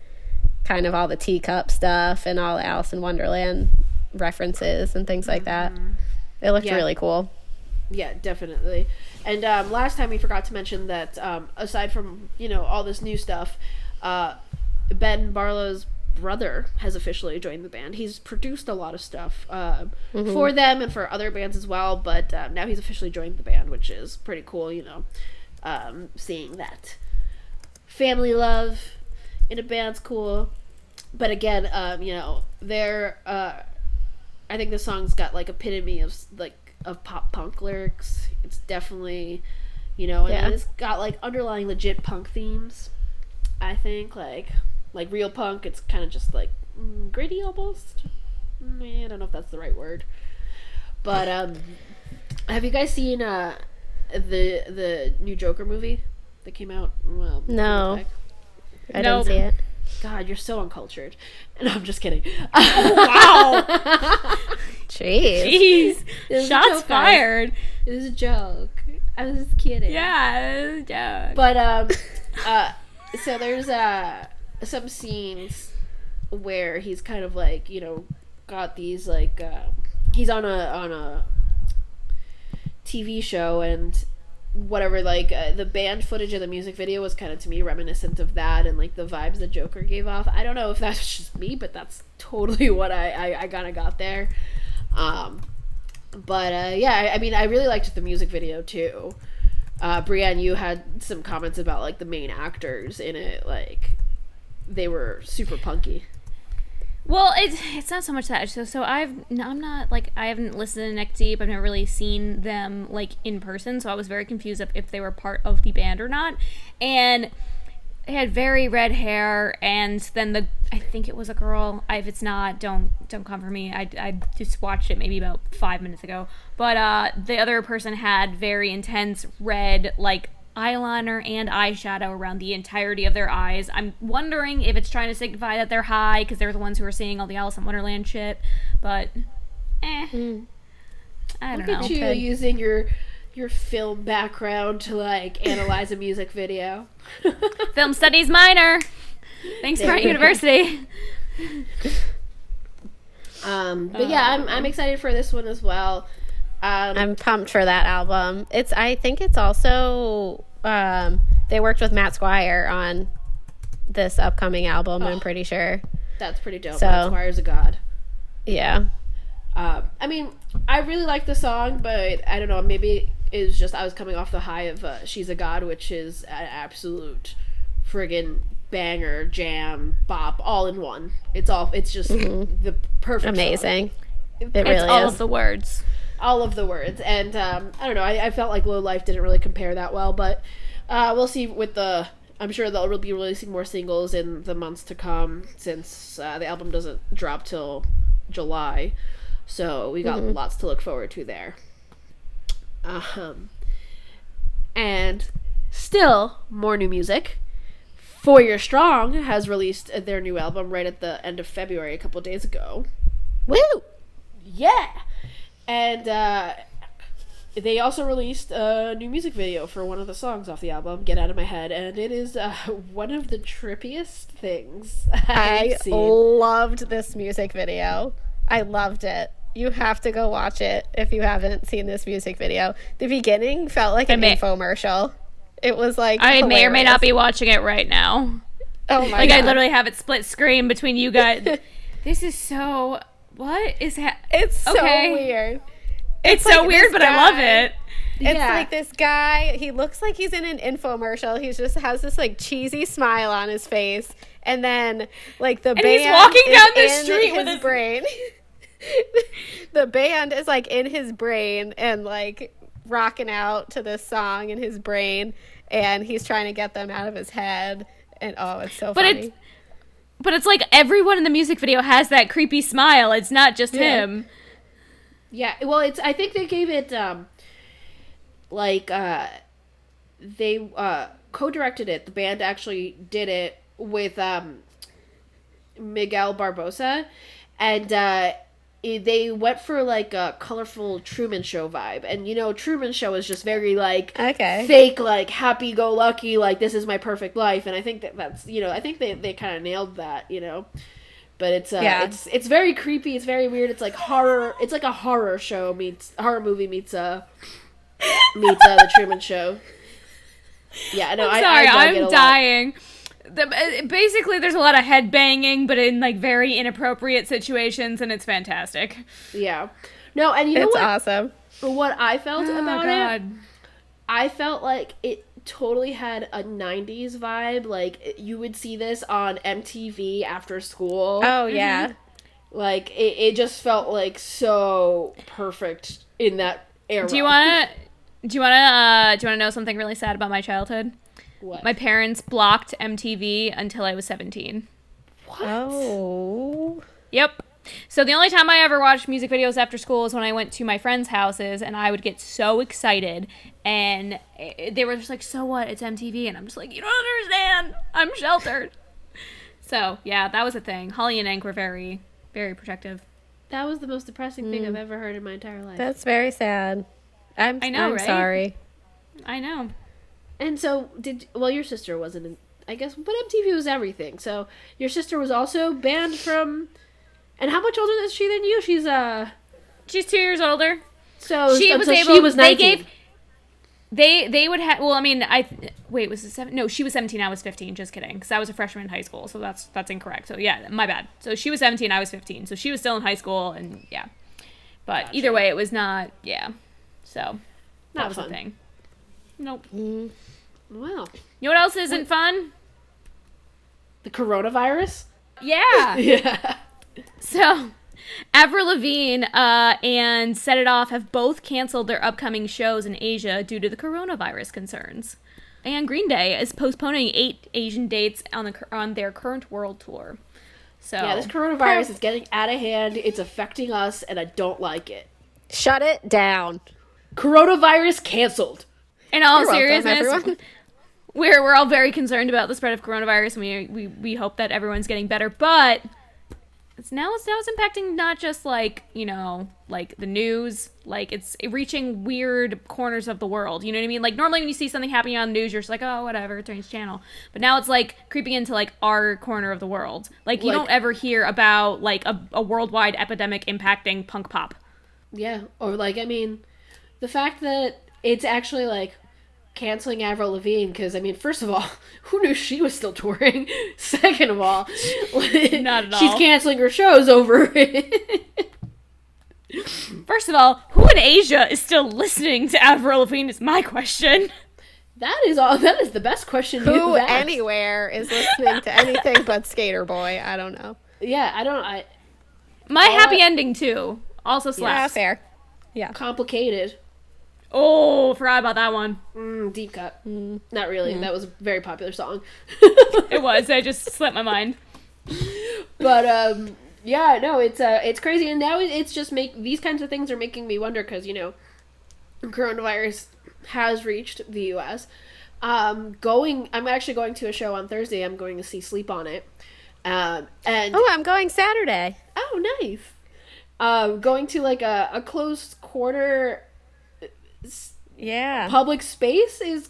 kind of all the teacup stuff and all Alice in Wonderland references and things like that. It looked really cool. Yeah, definitely. And last time we forgot to mention that aside from, all this new stuff, Ben Barlow's brother has officially joined the band. He's produced a lot of stuff for them and for other bands as well, but now he's officially joined the band, which is pretty cool, seeing that. Family love in a band's cool. But again, they're I think the song's got like epitome of pop punk lyrics. It's definitely, and it's got like underlying legit punk themes. I think like real punk. It's kind of just like gritty almost. I don't know if that's the right word. But have you guys seen the new Joker movie that came out? Well, no, I didn't see it. God, you're so uncultured. No, I'm just kidding. Wow. Jeez. Shots fired. It was a joke. I was just kidding. Yeah, it was a joke. But, so there's, some scenes where he's kind of like, got these, like, he's on a TV show and whatever, like, the band footage of the music video was kind of, to me, reminiscent of that and, like, the vibes the Joker gave off. I don't know if that's just me, but that's totally what I kind of got there. Yeah, I mean, I really liked the music video, too. Brianne, you had some comments about, like, the main actors in it, like, they were super punky. Well, it's not so much that. So I'm not like, I haven't listened to Neck Deep. I've never really seen them like in person, so I was very confused if they were part of the band or not. And they had very red hair, and then I think it was a girl. If it's not, don't come for me. I just watched it maybe about 5 minutes ago. But the other person had very intense red like eyeliner and eyeshadow around the entirety of their eyes. I'm wondering if it's trying to signify that they're high because they're the ones who are seeing all the Alice in Wonderland shit. But, I don't know. Look at you using your film background to like analyze a music video. Film studies minor. Thanks, Smart University. But yeah, I'm excited for this one as well. I'm pumped for that album. I think it's also they worked with Matt Squire on this upcoming album. I'm pretty sure. That's pretty dope. So, Matt Squire's a god. Yeah. I mean, I really like the song, but I don't know. Maybe it's just I was coming off the high of "She's a God," which is an absolute friggin' banger, jam, bop, all in one. It's just the perfect amazing. Song. It really all is. of the words. All of the words. And I don't know, I felt like Low Life didn't really compare that well, but we'll see with I'm sure they'll be releasing more singles in the months to come since the album doesn't drop till July. So we got lots to look forward to there. And still more new music. For Your Strong has released their new album right at the end of February, a couple days ago. Woo! Yeah! And they also released a new music video for one of the songs off the album, Get Out of My Head, and it is one of the trippiest things I've seen. Loved this music video. I loved it. You have to go watch it if you haven't seen this music video. The beginning felt like an infomercial. It was like I hilarious. may or may not be watching it right now. Oh my God. God. I literally have it split screen between you guys. This is so... What is It's so weird. It's so weird, but I love it. It's like this guy, he looks like he's in an infomercial. He just has this like cheesy smile on his face. And then like the band he's walking down the is street in with his brain. The band is like in his brain and like rocking out to this song in his brain, and he's trying to get them out of his head. And oh, it's so funny. But it's like everyone in the music video has that creepy smile. It's not just him. Yeah, well, I think they gave it, they co-directed it. The band actually did it with Miguel Barbosa, and they went for like a colorful Truman Show vibe. And Truman Show is just very like fake, like happy-go-lucky, like this is my perfect life. And I think that's I think they kind of nailed that. But it's very creepy. It's very weird. It's like horror. It's like a horror show meets horror movie meets the Truman Show. Yeah, no, I'm dying. Basically, there's a lot of head banging, but in like very inappropriate situations, and it's fantastic. Yeah, no, and you know it's what? Awesome. What I felt about it, I felt like it totally had a 90s vibe. Like you would see this on MTV after school. Oh yeah. Like it just felt like so perfect in that era. Do you wanna know something really sad about my childhood? What? My parents blocked MTV until I was 17. What? Oh. Yep. So the only time I ever watched music videos after school is when I went to my friends' houses, and I would get so excited, and they were just like, so what? It's MTV. And I'm just like, you don't understand. I'm sheltered. So, yeah, that was a thing. Holly and Hank were very, very protective. That was the most depressing thing I've ever heard in my entire life. That's very sad. I'm right? sorry. I know. And so, your sister wasn't, I guess, but MTV was everything. So, your sister was also banned from, and how much older is she than you? She's 2 years older. So, she was 19. They would have, well, I mean, was it 7? No, she was 17, I was 15, just kidding, because I was a freshman in high school, so that's incorrect. So, yeah, my bad. So, she was 17, I was 15, so she was still in high school, and, yeah. But either way, it was not, yeah. So, that was the thing. Nope. Wow. You know what else isn't fun? The coronavirus? Yeah. Yeah. So, Avril Lavigne and Set It Off have both canceled their upcoming shows in Asia due to the coronavirus concerns. And Green Day is postponing 8 Asian dates on their current world tour. So yeah, this coronavirus is getting out of hand. It's affecting us, and I don't like it. Shut it down. Coronavirus canceled. In all You're seriousness, welcome, we're all very concerned about the spread of coronavirus, and we hope that everyone's getting better. But it's impacting not just like like the news, like it's reaching weird corners of the world. You know what I mean? Like normally when you see something happening on the news, you're just like, oh whatever, change channel. But now it's like creeping into like our corner of the world. Like you don't ever hear about like a worldwide epidemic impacting punk pop. Yeah, or like the fact that it's actually like canceling Avril Lavigne, because first of all, who knew she was still touring? Second of all, not at all. She's canceling her shows over it. First of all, who in Asia is still listening to Avril Lavigne is my question. That is the best question. Who anywhere is listening to anything but Skater Boy? I don't know. Yeah, I don't. My happy ending too also slaps. Yeah, fair. Yeah, complicated. Oh, forgot about that one. Deep cut. Not really. That was a very popular song. It was. I just slipped my mind. But yeah, no, it's crazy, and now it's just these kinds of things are making me wonder, because coronavirus has reached the U.S. I'm actually going to a show on Thursday. I'm going to see Sleep on It, and I'm going Saturday. Oh, nice. Going to like a close quarter. Yeah, public space is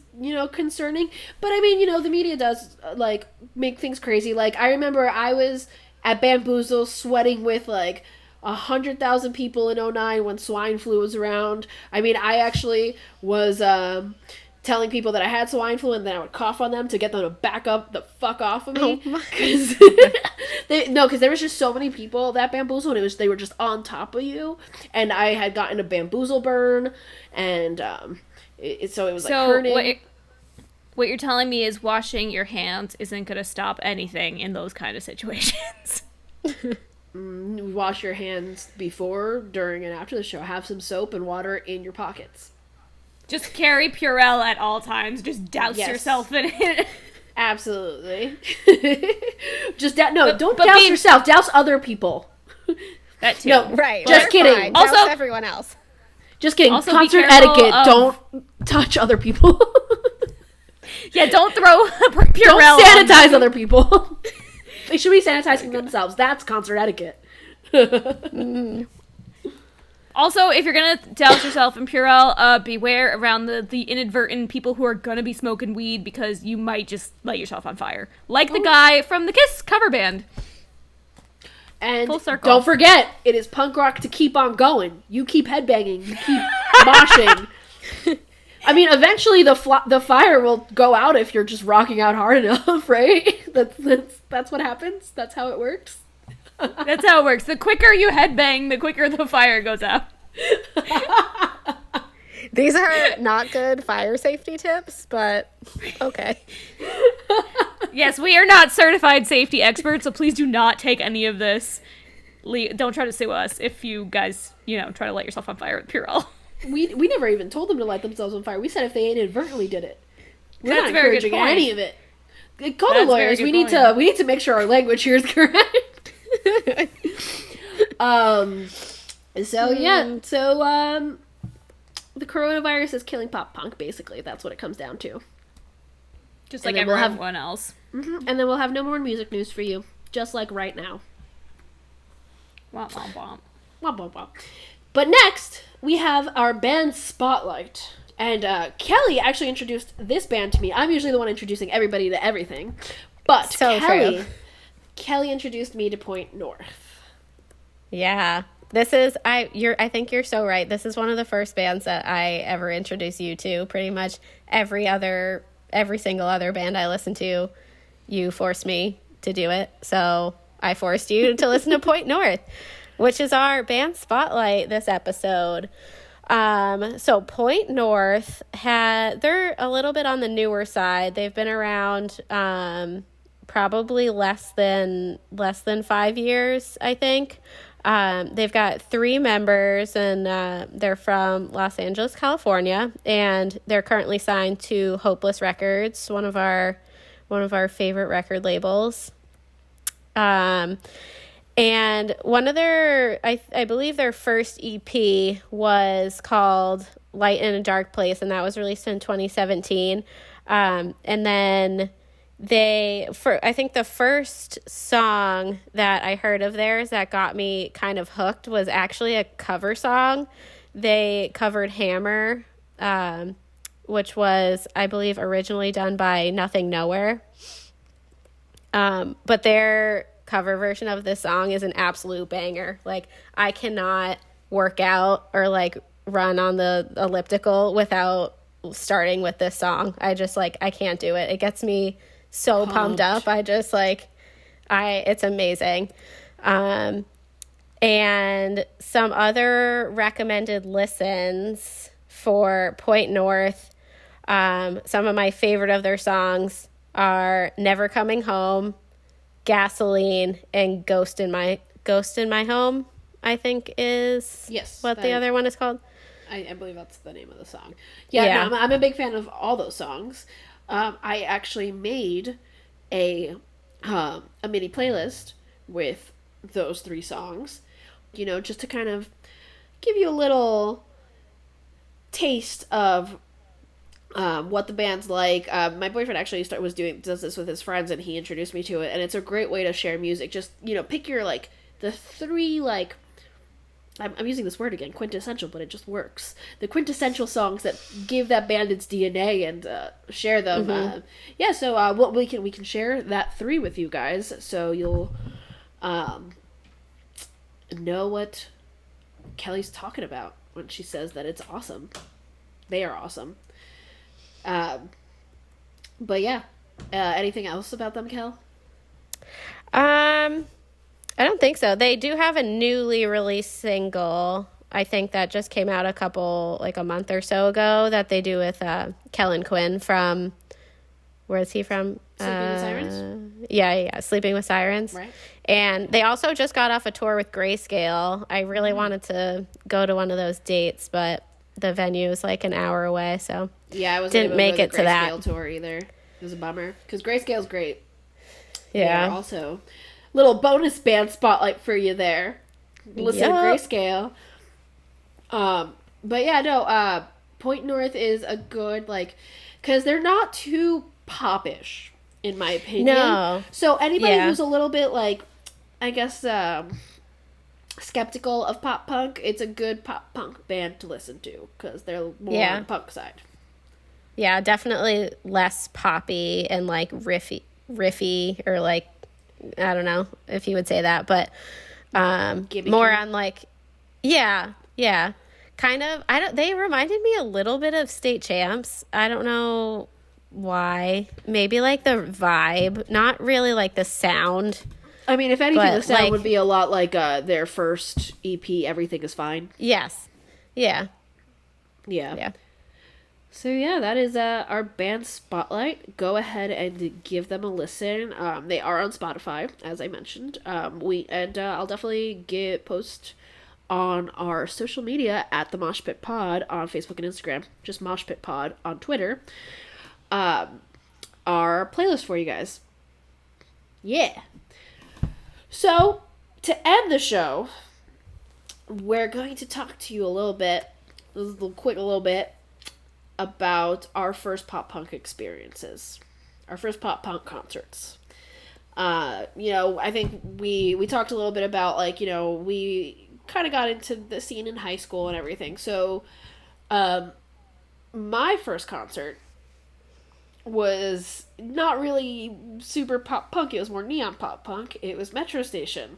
concerning, but the media does like make things crazy. Like I remember I was at Bamboozle sweating with like 100,000 people in '09 when swine flu was around. I actually was telling people that I had swine flu, and then I would cough on them to get them to back up the fuck off of me. Because there was just so many people at that Bamboozle, and they were just on top of you, and I had gotten a bamboozle burn, and so it was like hurting. What you're telling me is washing your hands isn't going to stop anything in those kind of situations. Wash your hands before, during, and after the show. Have some soap and water in your pockets. Just carry Purell at all times. Just douse yourself in it. Absolutely. Just don't douse yourself. Douse other people. That too. No, right. Just kidding. Fine. Also, douse everyone else. Just kidding. Also Concert etiquette. Don't touch other people. Yeah, don't throw Purell. Don't sanitize other people. They should be sanitizing themselves. That's concert etiquette. Also, if you're gonna douse yourself in Purell, beware around the inadvertent people who are gonna be smoking weed, because you might just light yourself on fire. Like the guy from the Kiss cover band. And full circle. Don't forget, it is punk rock to keep on going. You keep headbanging. You keep moshing. I mean, eventually the fire will go out if you're just rocking out hard enough, right? That's what happens. That's how it works. That's how it works. The quicker you headbang, the quicker the fire goes out. These are not good fire safety tips, but okay. Yes, we are not certified safety experts, so please do not take any of this. Don't try to sue us if you guys, try to light yourself on fire with Purell. We never even told them to light themselves on fire. We said if they inadvertently did it. We're That's not a very good encouraging point. any of it. Call the lawyers. We need to make sure our language here is correct. The coronavirus is killing pop punk, basically. That's what it comes down to. Just like everyone else. Mm-hmm, and then we'll have no more music news for you, just like right now. Womp womp womp. Womp womp womp. But next, we have our band spotlight. And Kelly actually introduced this band to me. I'm usually the one introducing everybody to everything. But So Kelly true. Kelly introduced me to Point North. Yeah. This is I think you're so right. This is one of the first bands that I ever introduced you to. Pretty much every single other band I listened to, you forced me to do it. So I forced you to listen to Point North, which is our band spotlight this episode. So Point North they're a little bit on the newer side. They've been around probably less than 5 years, I think. They've got 3 members, and they're from Los Angeles, California, and they're currently signed to Hopeless Records, one of our favorite record labels. And one of their, I believe their first EP was called Light in a Dark Place, and that was released in 2017. And then I think the first song that I heard of theirs that got me kind of hooked was actually a cover song. They covered Hammer, which was, I believe, originally done by Nothing Nowhere. But their cover version of this song is an absolute banger. Like, I cannot work out or like run on the elliptical without starting with this song. I can't do it. It gets me so pumped up. It's amazing. And some other recommended listens for Point North. Some of my favorite of their songs are Never Coming Home, Gasoline, and Ghost in My Home, I think is what the other one is called. I believe that's the name of the song. Yeah. No, I'm a big fan of all those songs. I actually made a mini playlist with those 3 songs, just to kind of give you a little taste of what the band's like. My boyfriend actually does this with his friends, and he introduced me to it, and it's a great way to share music. Just, pick your, the 3, I'm using this word again, quintessential, but it just works. The quintessential songs that give that band its DNA, and share them. Mm-hmm. So we can share that 3 with you guys, so you'll know what Kelly's talking about when she says that it's awesome. They are awesome. But yeah, anything else about them, Kel? I don't think so. They do have a newly released single, I think, that just came out a month or so ago, that they do with Kellen Quinn from, where is he from? Sleeping with Sirens? Yeah, Sleeping with Sirens. Right. And they also just got off a tour with Grayscale. I really wanted to go to one of those dates, but the venue is like an hour away, so Yeah, I wasn't didn't able make to it go to the that. Grayscale tour either. It was a bummer because Grayscale's great. Yeah. Also, little bonus band spotlight for you there. Listen to Grayscale. But yeah, no. Point North is a good because they're not too popish in my opinion. No. So anybody who's a little bit I guess skeptical of pop punk, it's a good pop punk band to listen to because they're more on the punk side. Yeah, definitely less poppy and riffy or I don't know if you would say that, but more on yeah, kind of. They reminded me a little bit of State Champs. I don't know why. Maybe the vibe, not really the sound. I mean, if anything, the sound would be a lot like their first EP, Everything Is Fine. Yes. Yeah. Yeah. So yeah, that is our band spotlight. Go ahead and give them a listen. They are on Spotify, as I mentioned. I'll definitely post on our social media at the Moshpit Pod on Facebook and Instagram, just Moshpit Pod on Twitter. Our playlist for you guys. Yeah. So to end the show, we're going to talk to you a little bit about our first pop punk experiences, our first pop punk concerts. I think we talked a little bit about we kind of got into the scene in high school and everything. So, my first concert was not really super pop punk. It was more neon pop punk. It was Metro Station.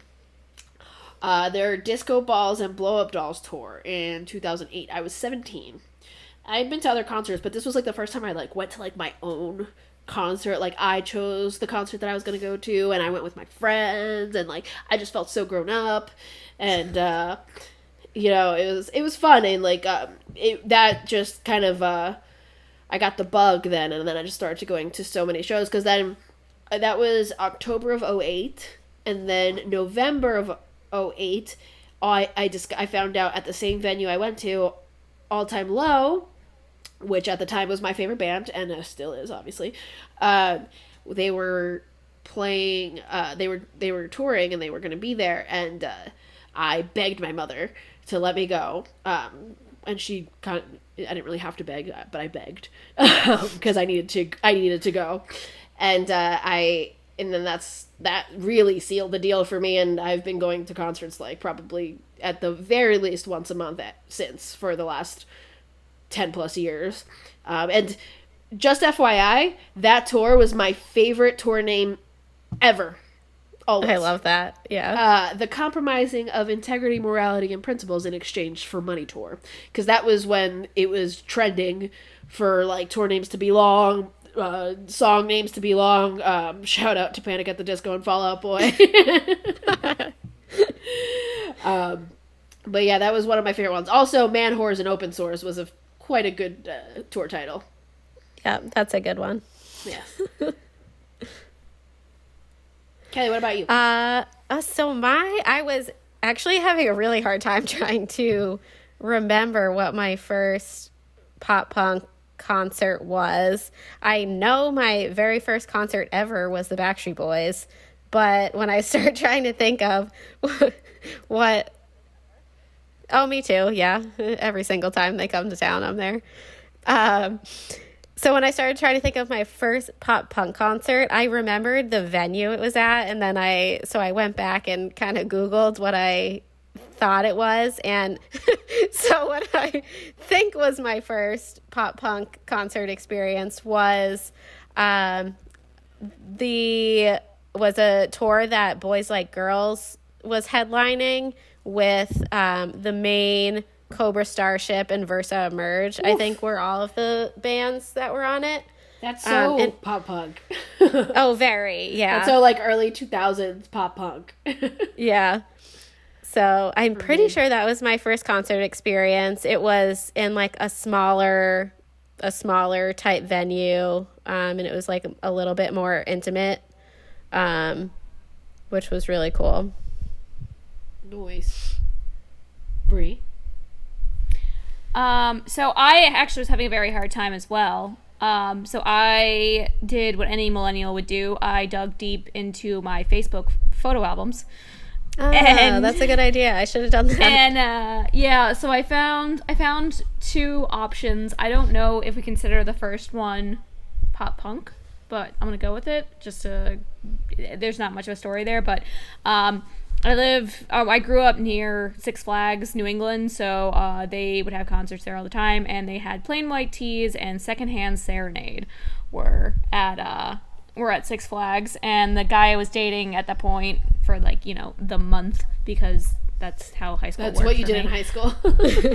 Their Disco Balls and Blow Up Dolls tour in 2008. I was 17. I had been to other concerts, but this was the first time I went to my own concert. I chose the concert that I was going to go to, and I went with my friends, and I just felt so grown up, and it was fun, and that just kind of I got the bug then, and then I just started going to so many shows, because then that was October of 2008, and then November of 2008, I found out at the same venue I went to, All Time Low, which at the time was my favorite band, and still is, obviously. They were playing, they were touring, and they were going to be there, and I begged my mother to let me go, and she I didn't really have to beg, but I begged, because I needed to go, and then that really sealed the deal for me, and I've been going to concerts probably at the very least once a month since, for the last 10 plus years. And just FYI, that tour was my favorite tour name ever. Always. I love that. Yeah. The Compromising of Integrity, Morality, and Principles in Exchange for Money tour. Because that was when it was trending for tour names to be long, song names to be long. Shout out to Panic at the Disco and Fall Out Boy. But yeah, that was one of my favorite ones. Also, Man, Whores, and Open Source was quite a good tour title. Yeah, that's a good one. Yes. Kelly, what about you? I was actually having a really hard time trying to remember what my first pop punk concert was. I know my very first concert ever was the Backstreet Boys, but when I started trying to think of what... Oh, me too. Yeah. Every single time they come to town, I'm there. So when I started trying to think of my first pop punk concert, I remembered the venue it was at. And then I went back and kind of Googled what I thought it was. And so what I think was my first pop punk concert experience was a tour that Boys Like Girls was headlining with the Maine, Cobra Starship, and Versa Emerge. Oof. I think were all of the bands that were on it. That's so pop punk. Oh, very, yeah. That's so early 2000s pop punk. Yeah. So I'm pretty sure that was my first concert experience. It was in a smaller type venue, and it was a little bit more intimate, which was really cool. Noise. Brie? So I actually was having a very hard time as well. So I did what any millennial would do. I dug deep into my Facebook photo albums. That's a good idea. I should have done that. And yeah, so I found 2 options. I don't know if we consider the first one pop punk, but I'm gonna go with it. There's not much of a story there, but I grew up near Six Flags, New England, so they would have concerts there all the time, and they had Plain White Tees and Secondhand Serenade were at Six Flags, and the guy I was dating at that point for the month, because that's how high school works. That's what you did in high school.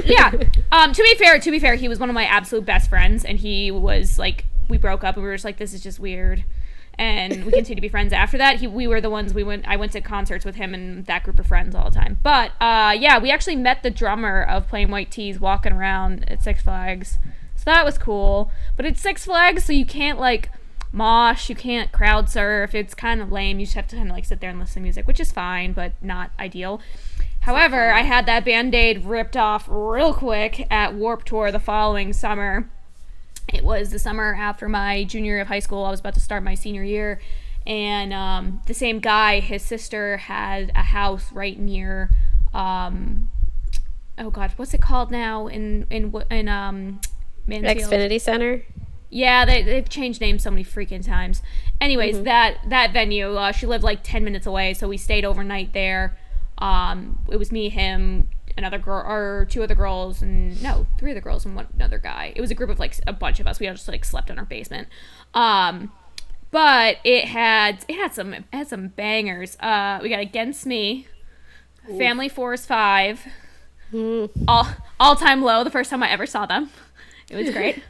Yeah. To be fair, he was one of my absolute best friends, and he was we broke up and we were just this is just weird. And we continued to be friends after that. We were the ones I went to concerts with him and that group of friends all the time. But yeah, we actually met the drummer of Plain White Tees walking around at Six Flags. So that was cool. But it's Six Flags, so you can't mosh, you can't crowd surf. It's kind of lame. You just have to kind of sit there and listen to music, which is fine, but not ideal. However, I had that Band-Aid ripped off real quick at Warped Tour the following summer. It was the summer after my junior year of high school. I was about to start my senior year, and the same guy, his sister had a house right near, oh god, what's it called now in Mansfield? Xfinity Center. Yeah, they've changed names so many freaking times. Anyways, that venue, she lived 10 minutes away, so we stayed overnight there. It was me, him, another girl, or 2 other girls, and no, 3 other girls and another guy. It was a group of a bunch of us. We all just slept in our basement. But it had some bangers. We got Against Me, Ooh. Family Force 5, all time low. The first time I ever saw them, it was great.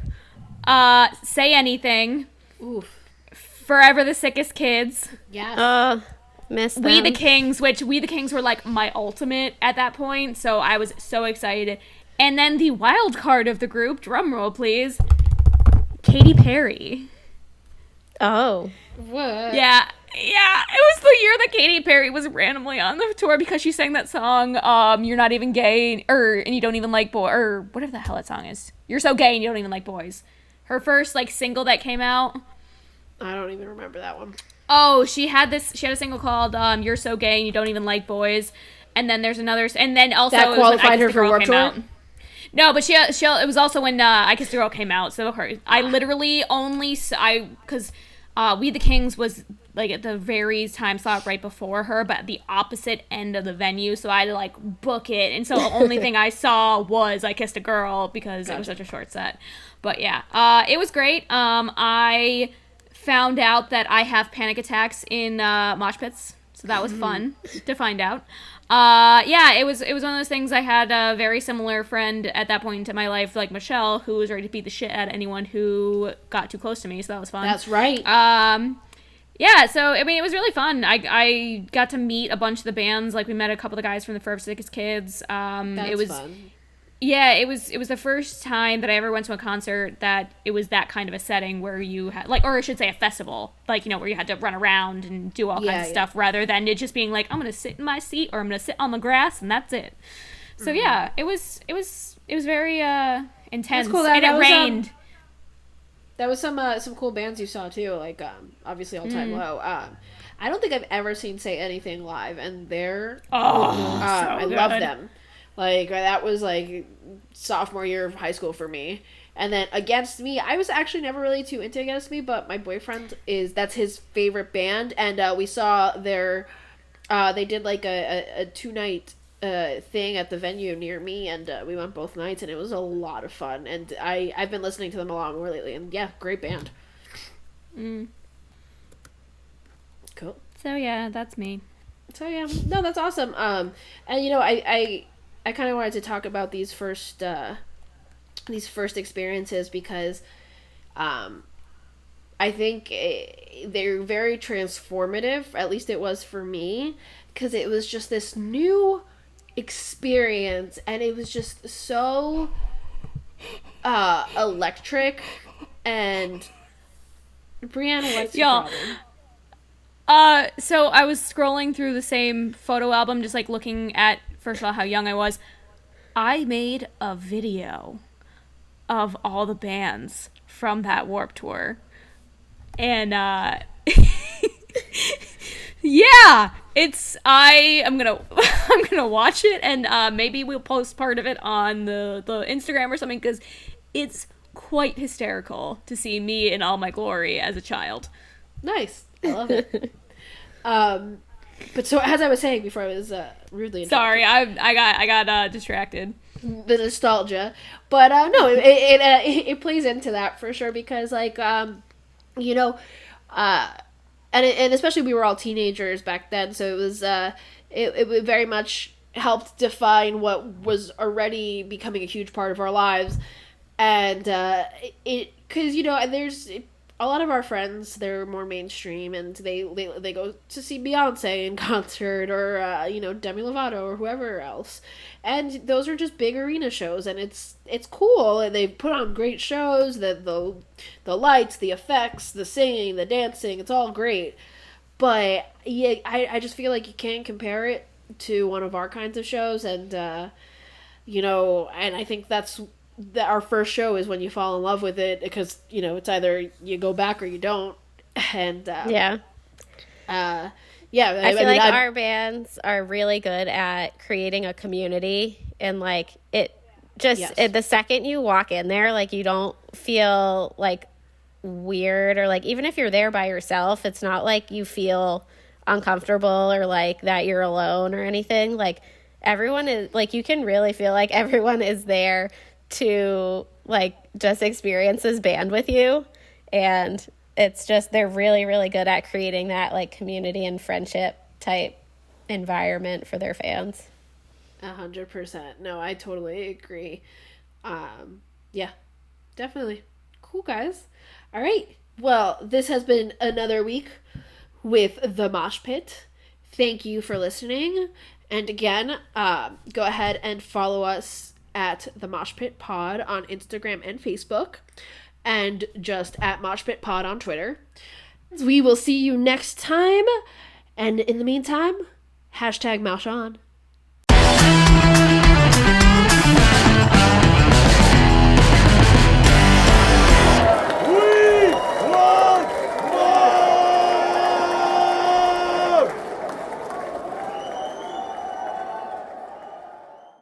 Say Anything, Oof. Forever the Sickest Kids. Yes. Miss them. We the Kings were my ultimate at that point, so I was so excited. And then the wild card of the group, drum roll please, Katy Perry. Oh. What? Yeah, it was the year that Katy Perry was randomly on the tour because she sang that song, You're Not Even Gay, and You Don't Even Like Boys, or whatever the hell that song is. You're So Gay and You Don't Even Like Boys. Her first single that came out. I don't even remember that one. Oh, she had a single called You're So Gay and You Don't Even Like Boys, and then there's another, and then also that qualified her for Warped Tour. No, but she it was also when I Kissed a Girl came out. So I literally because We the Kings was at the very time slot right before her, but at the opposite end of the venue, so I had to book it, and so the only thing I saw was I Kissed a Girl because It was such a short set. But yeah, it was great. I found out that I have panic attacks in mosh pits, so that was fun to find out. Yeah, it was one of those things. I had a very similar friend at that point in my life, Michelle, who was ready to beat the shit out of anyone who got too close to me, so that was fun. That's right. Yeah, so I mean, it was really fun. I got to meet a bunch of the bands. We met a couple of the guys from the Forever Sickest Kids. It was fun. Yeah, it was the first time that I ever went to a concert that it was that kind of a setting where you had or I should say a festival, where you had to run around and do all kinds of stuff, rather than it just being I'm gonna sit in my seat or I'm gonna sit on the grass and that's it. So yeah, it was very intense. Cool. And it rained. That was some cool bands you saw too, obviously All Time Low. I don't think I've ever seen Say Anything live, and they're so I good. love them. That was sophomore year of high school for me. And then Against Me, I was actually never really too into Against Me, but my boyfriend that's his favorite band, and we saw their they did a 2-night thing at the venue near me, and we went both nights, and it was a lot of fun, and I've been listening to them a lot more lately, and yeah, great band. Cool. So yeah, that's me. So yeah, no, that's awesome. And I kind of wanted to talk about these first experiences because I think they're very transformative. At least it was for me, because it was just this new experience, and it was just so electric. And Brianne, what's your problem? So I was scrolling through the same photo album, just looking at, first of all, how young I was. I made a video of all the bands from that Warped Tour. And yeah, I'm gonna watch it, and maybe we'll post part of it on the Instagram or something, because it's quite hysterical to see me in all my glory as a child. Nice. I love it. But so, as I was saying before, I was rudely interrupted. Sorry, I got distracted. The nostalgia, but no, it plays into that for sure, because like you know, and especially we were all teenagers back then, so it was it very much helped define what was already becoming a huge part of our lives, and it because there's a lot of our friends, they're more mainstream, and they go to see Beyonce in concert, or Demi Lovato or whoever else, and those are just big arena shows, and it's cool, and they put on great shows. The lights, the effects, the singing, the dancing, it's all great. But yeah, I just feel like you can't compare it to one of our kinds of shows, and and I think that's that our first show is when you fall in love with it, because it's either you go back or you don't. And I feel like our bands are really good at creating a community, and like it just the second you walk in there, like you don't feel like weird, or like even if you're there by yourself, it's not like you feel uncomfortable or like that you're alone or anything. Like everyone is, like, you can really feel like everyone is there to like just experience this band with you, and it's just, they're really, really good at creating that like community and friendship type environment for their fans. 100%. No, I totally agree. Yeah, definitely. Cool, guys. All right. Well, this has been another week with the Mosh Pit. Thank you for listening. And again, go ahead and follow us at the Moshpit Pod on Instagram and Facebook, and just at Moshpit Pod on Twitter. We will see you next time, and in the meantime, #Mosh on.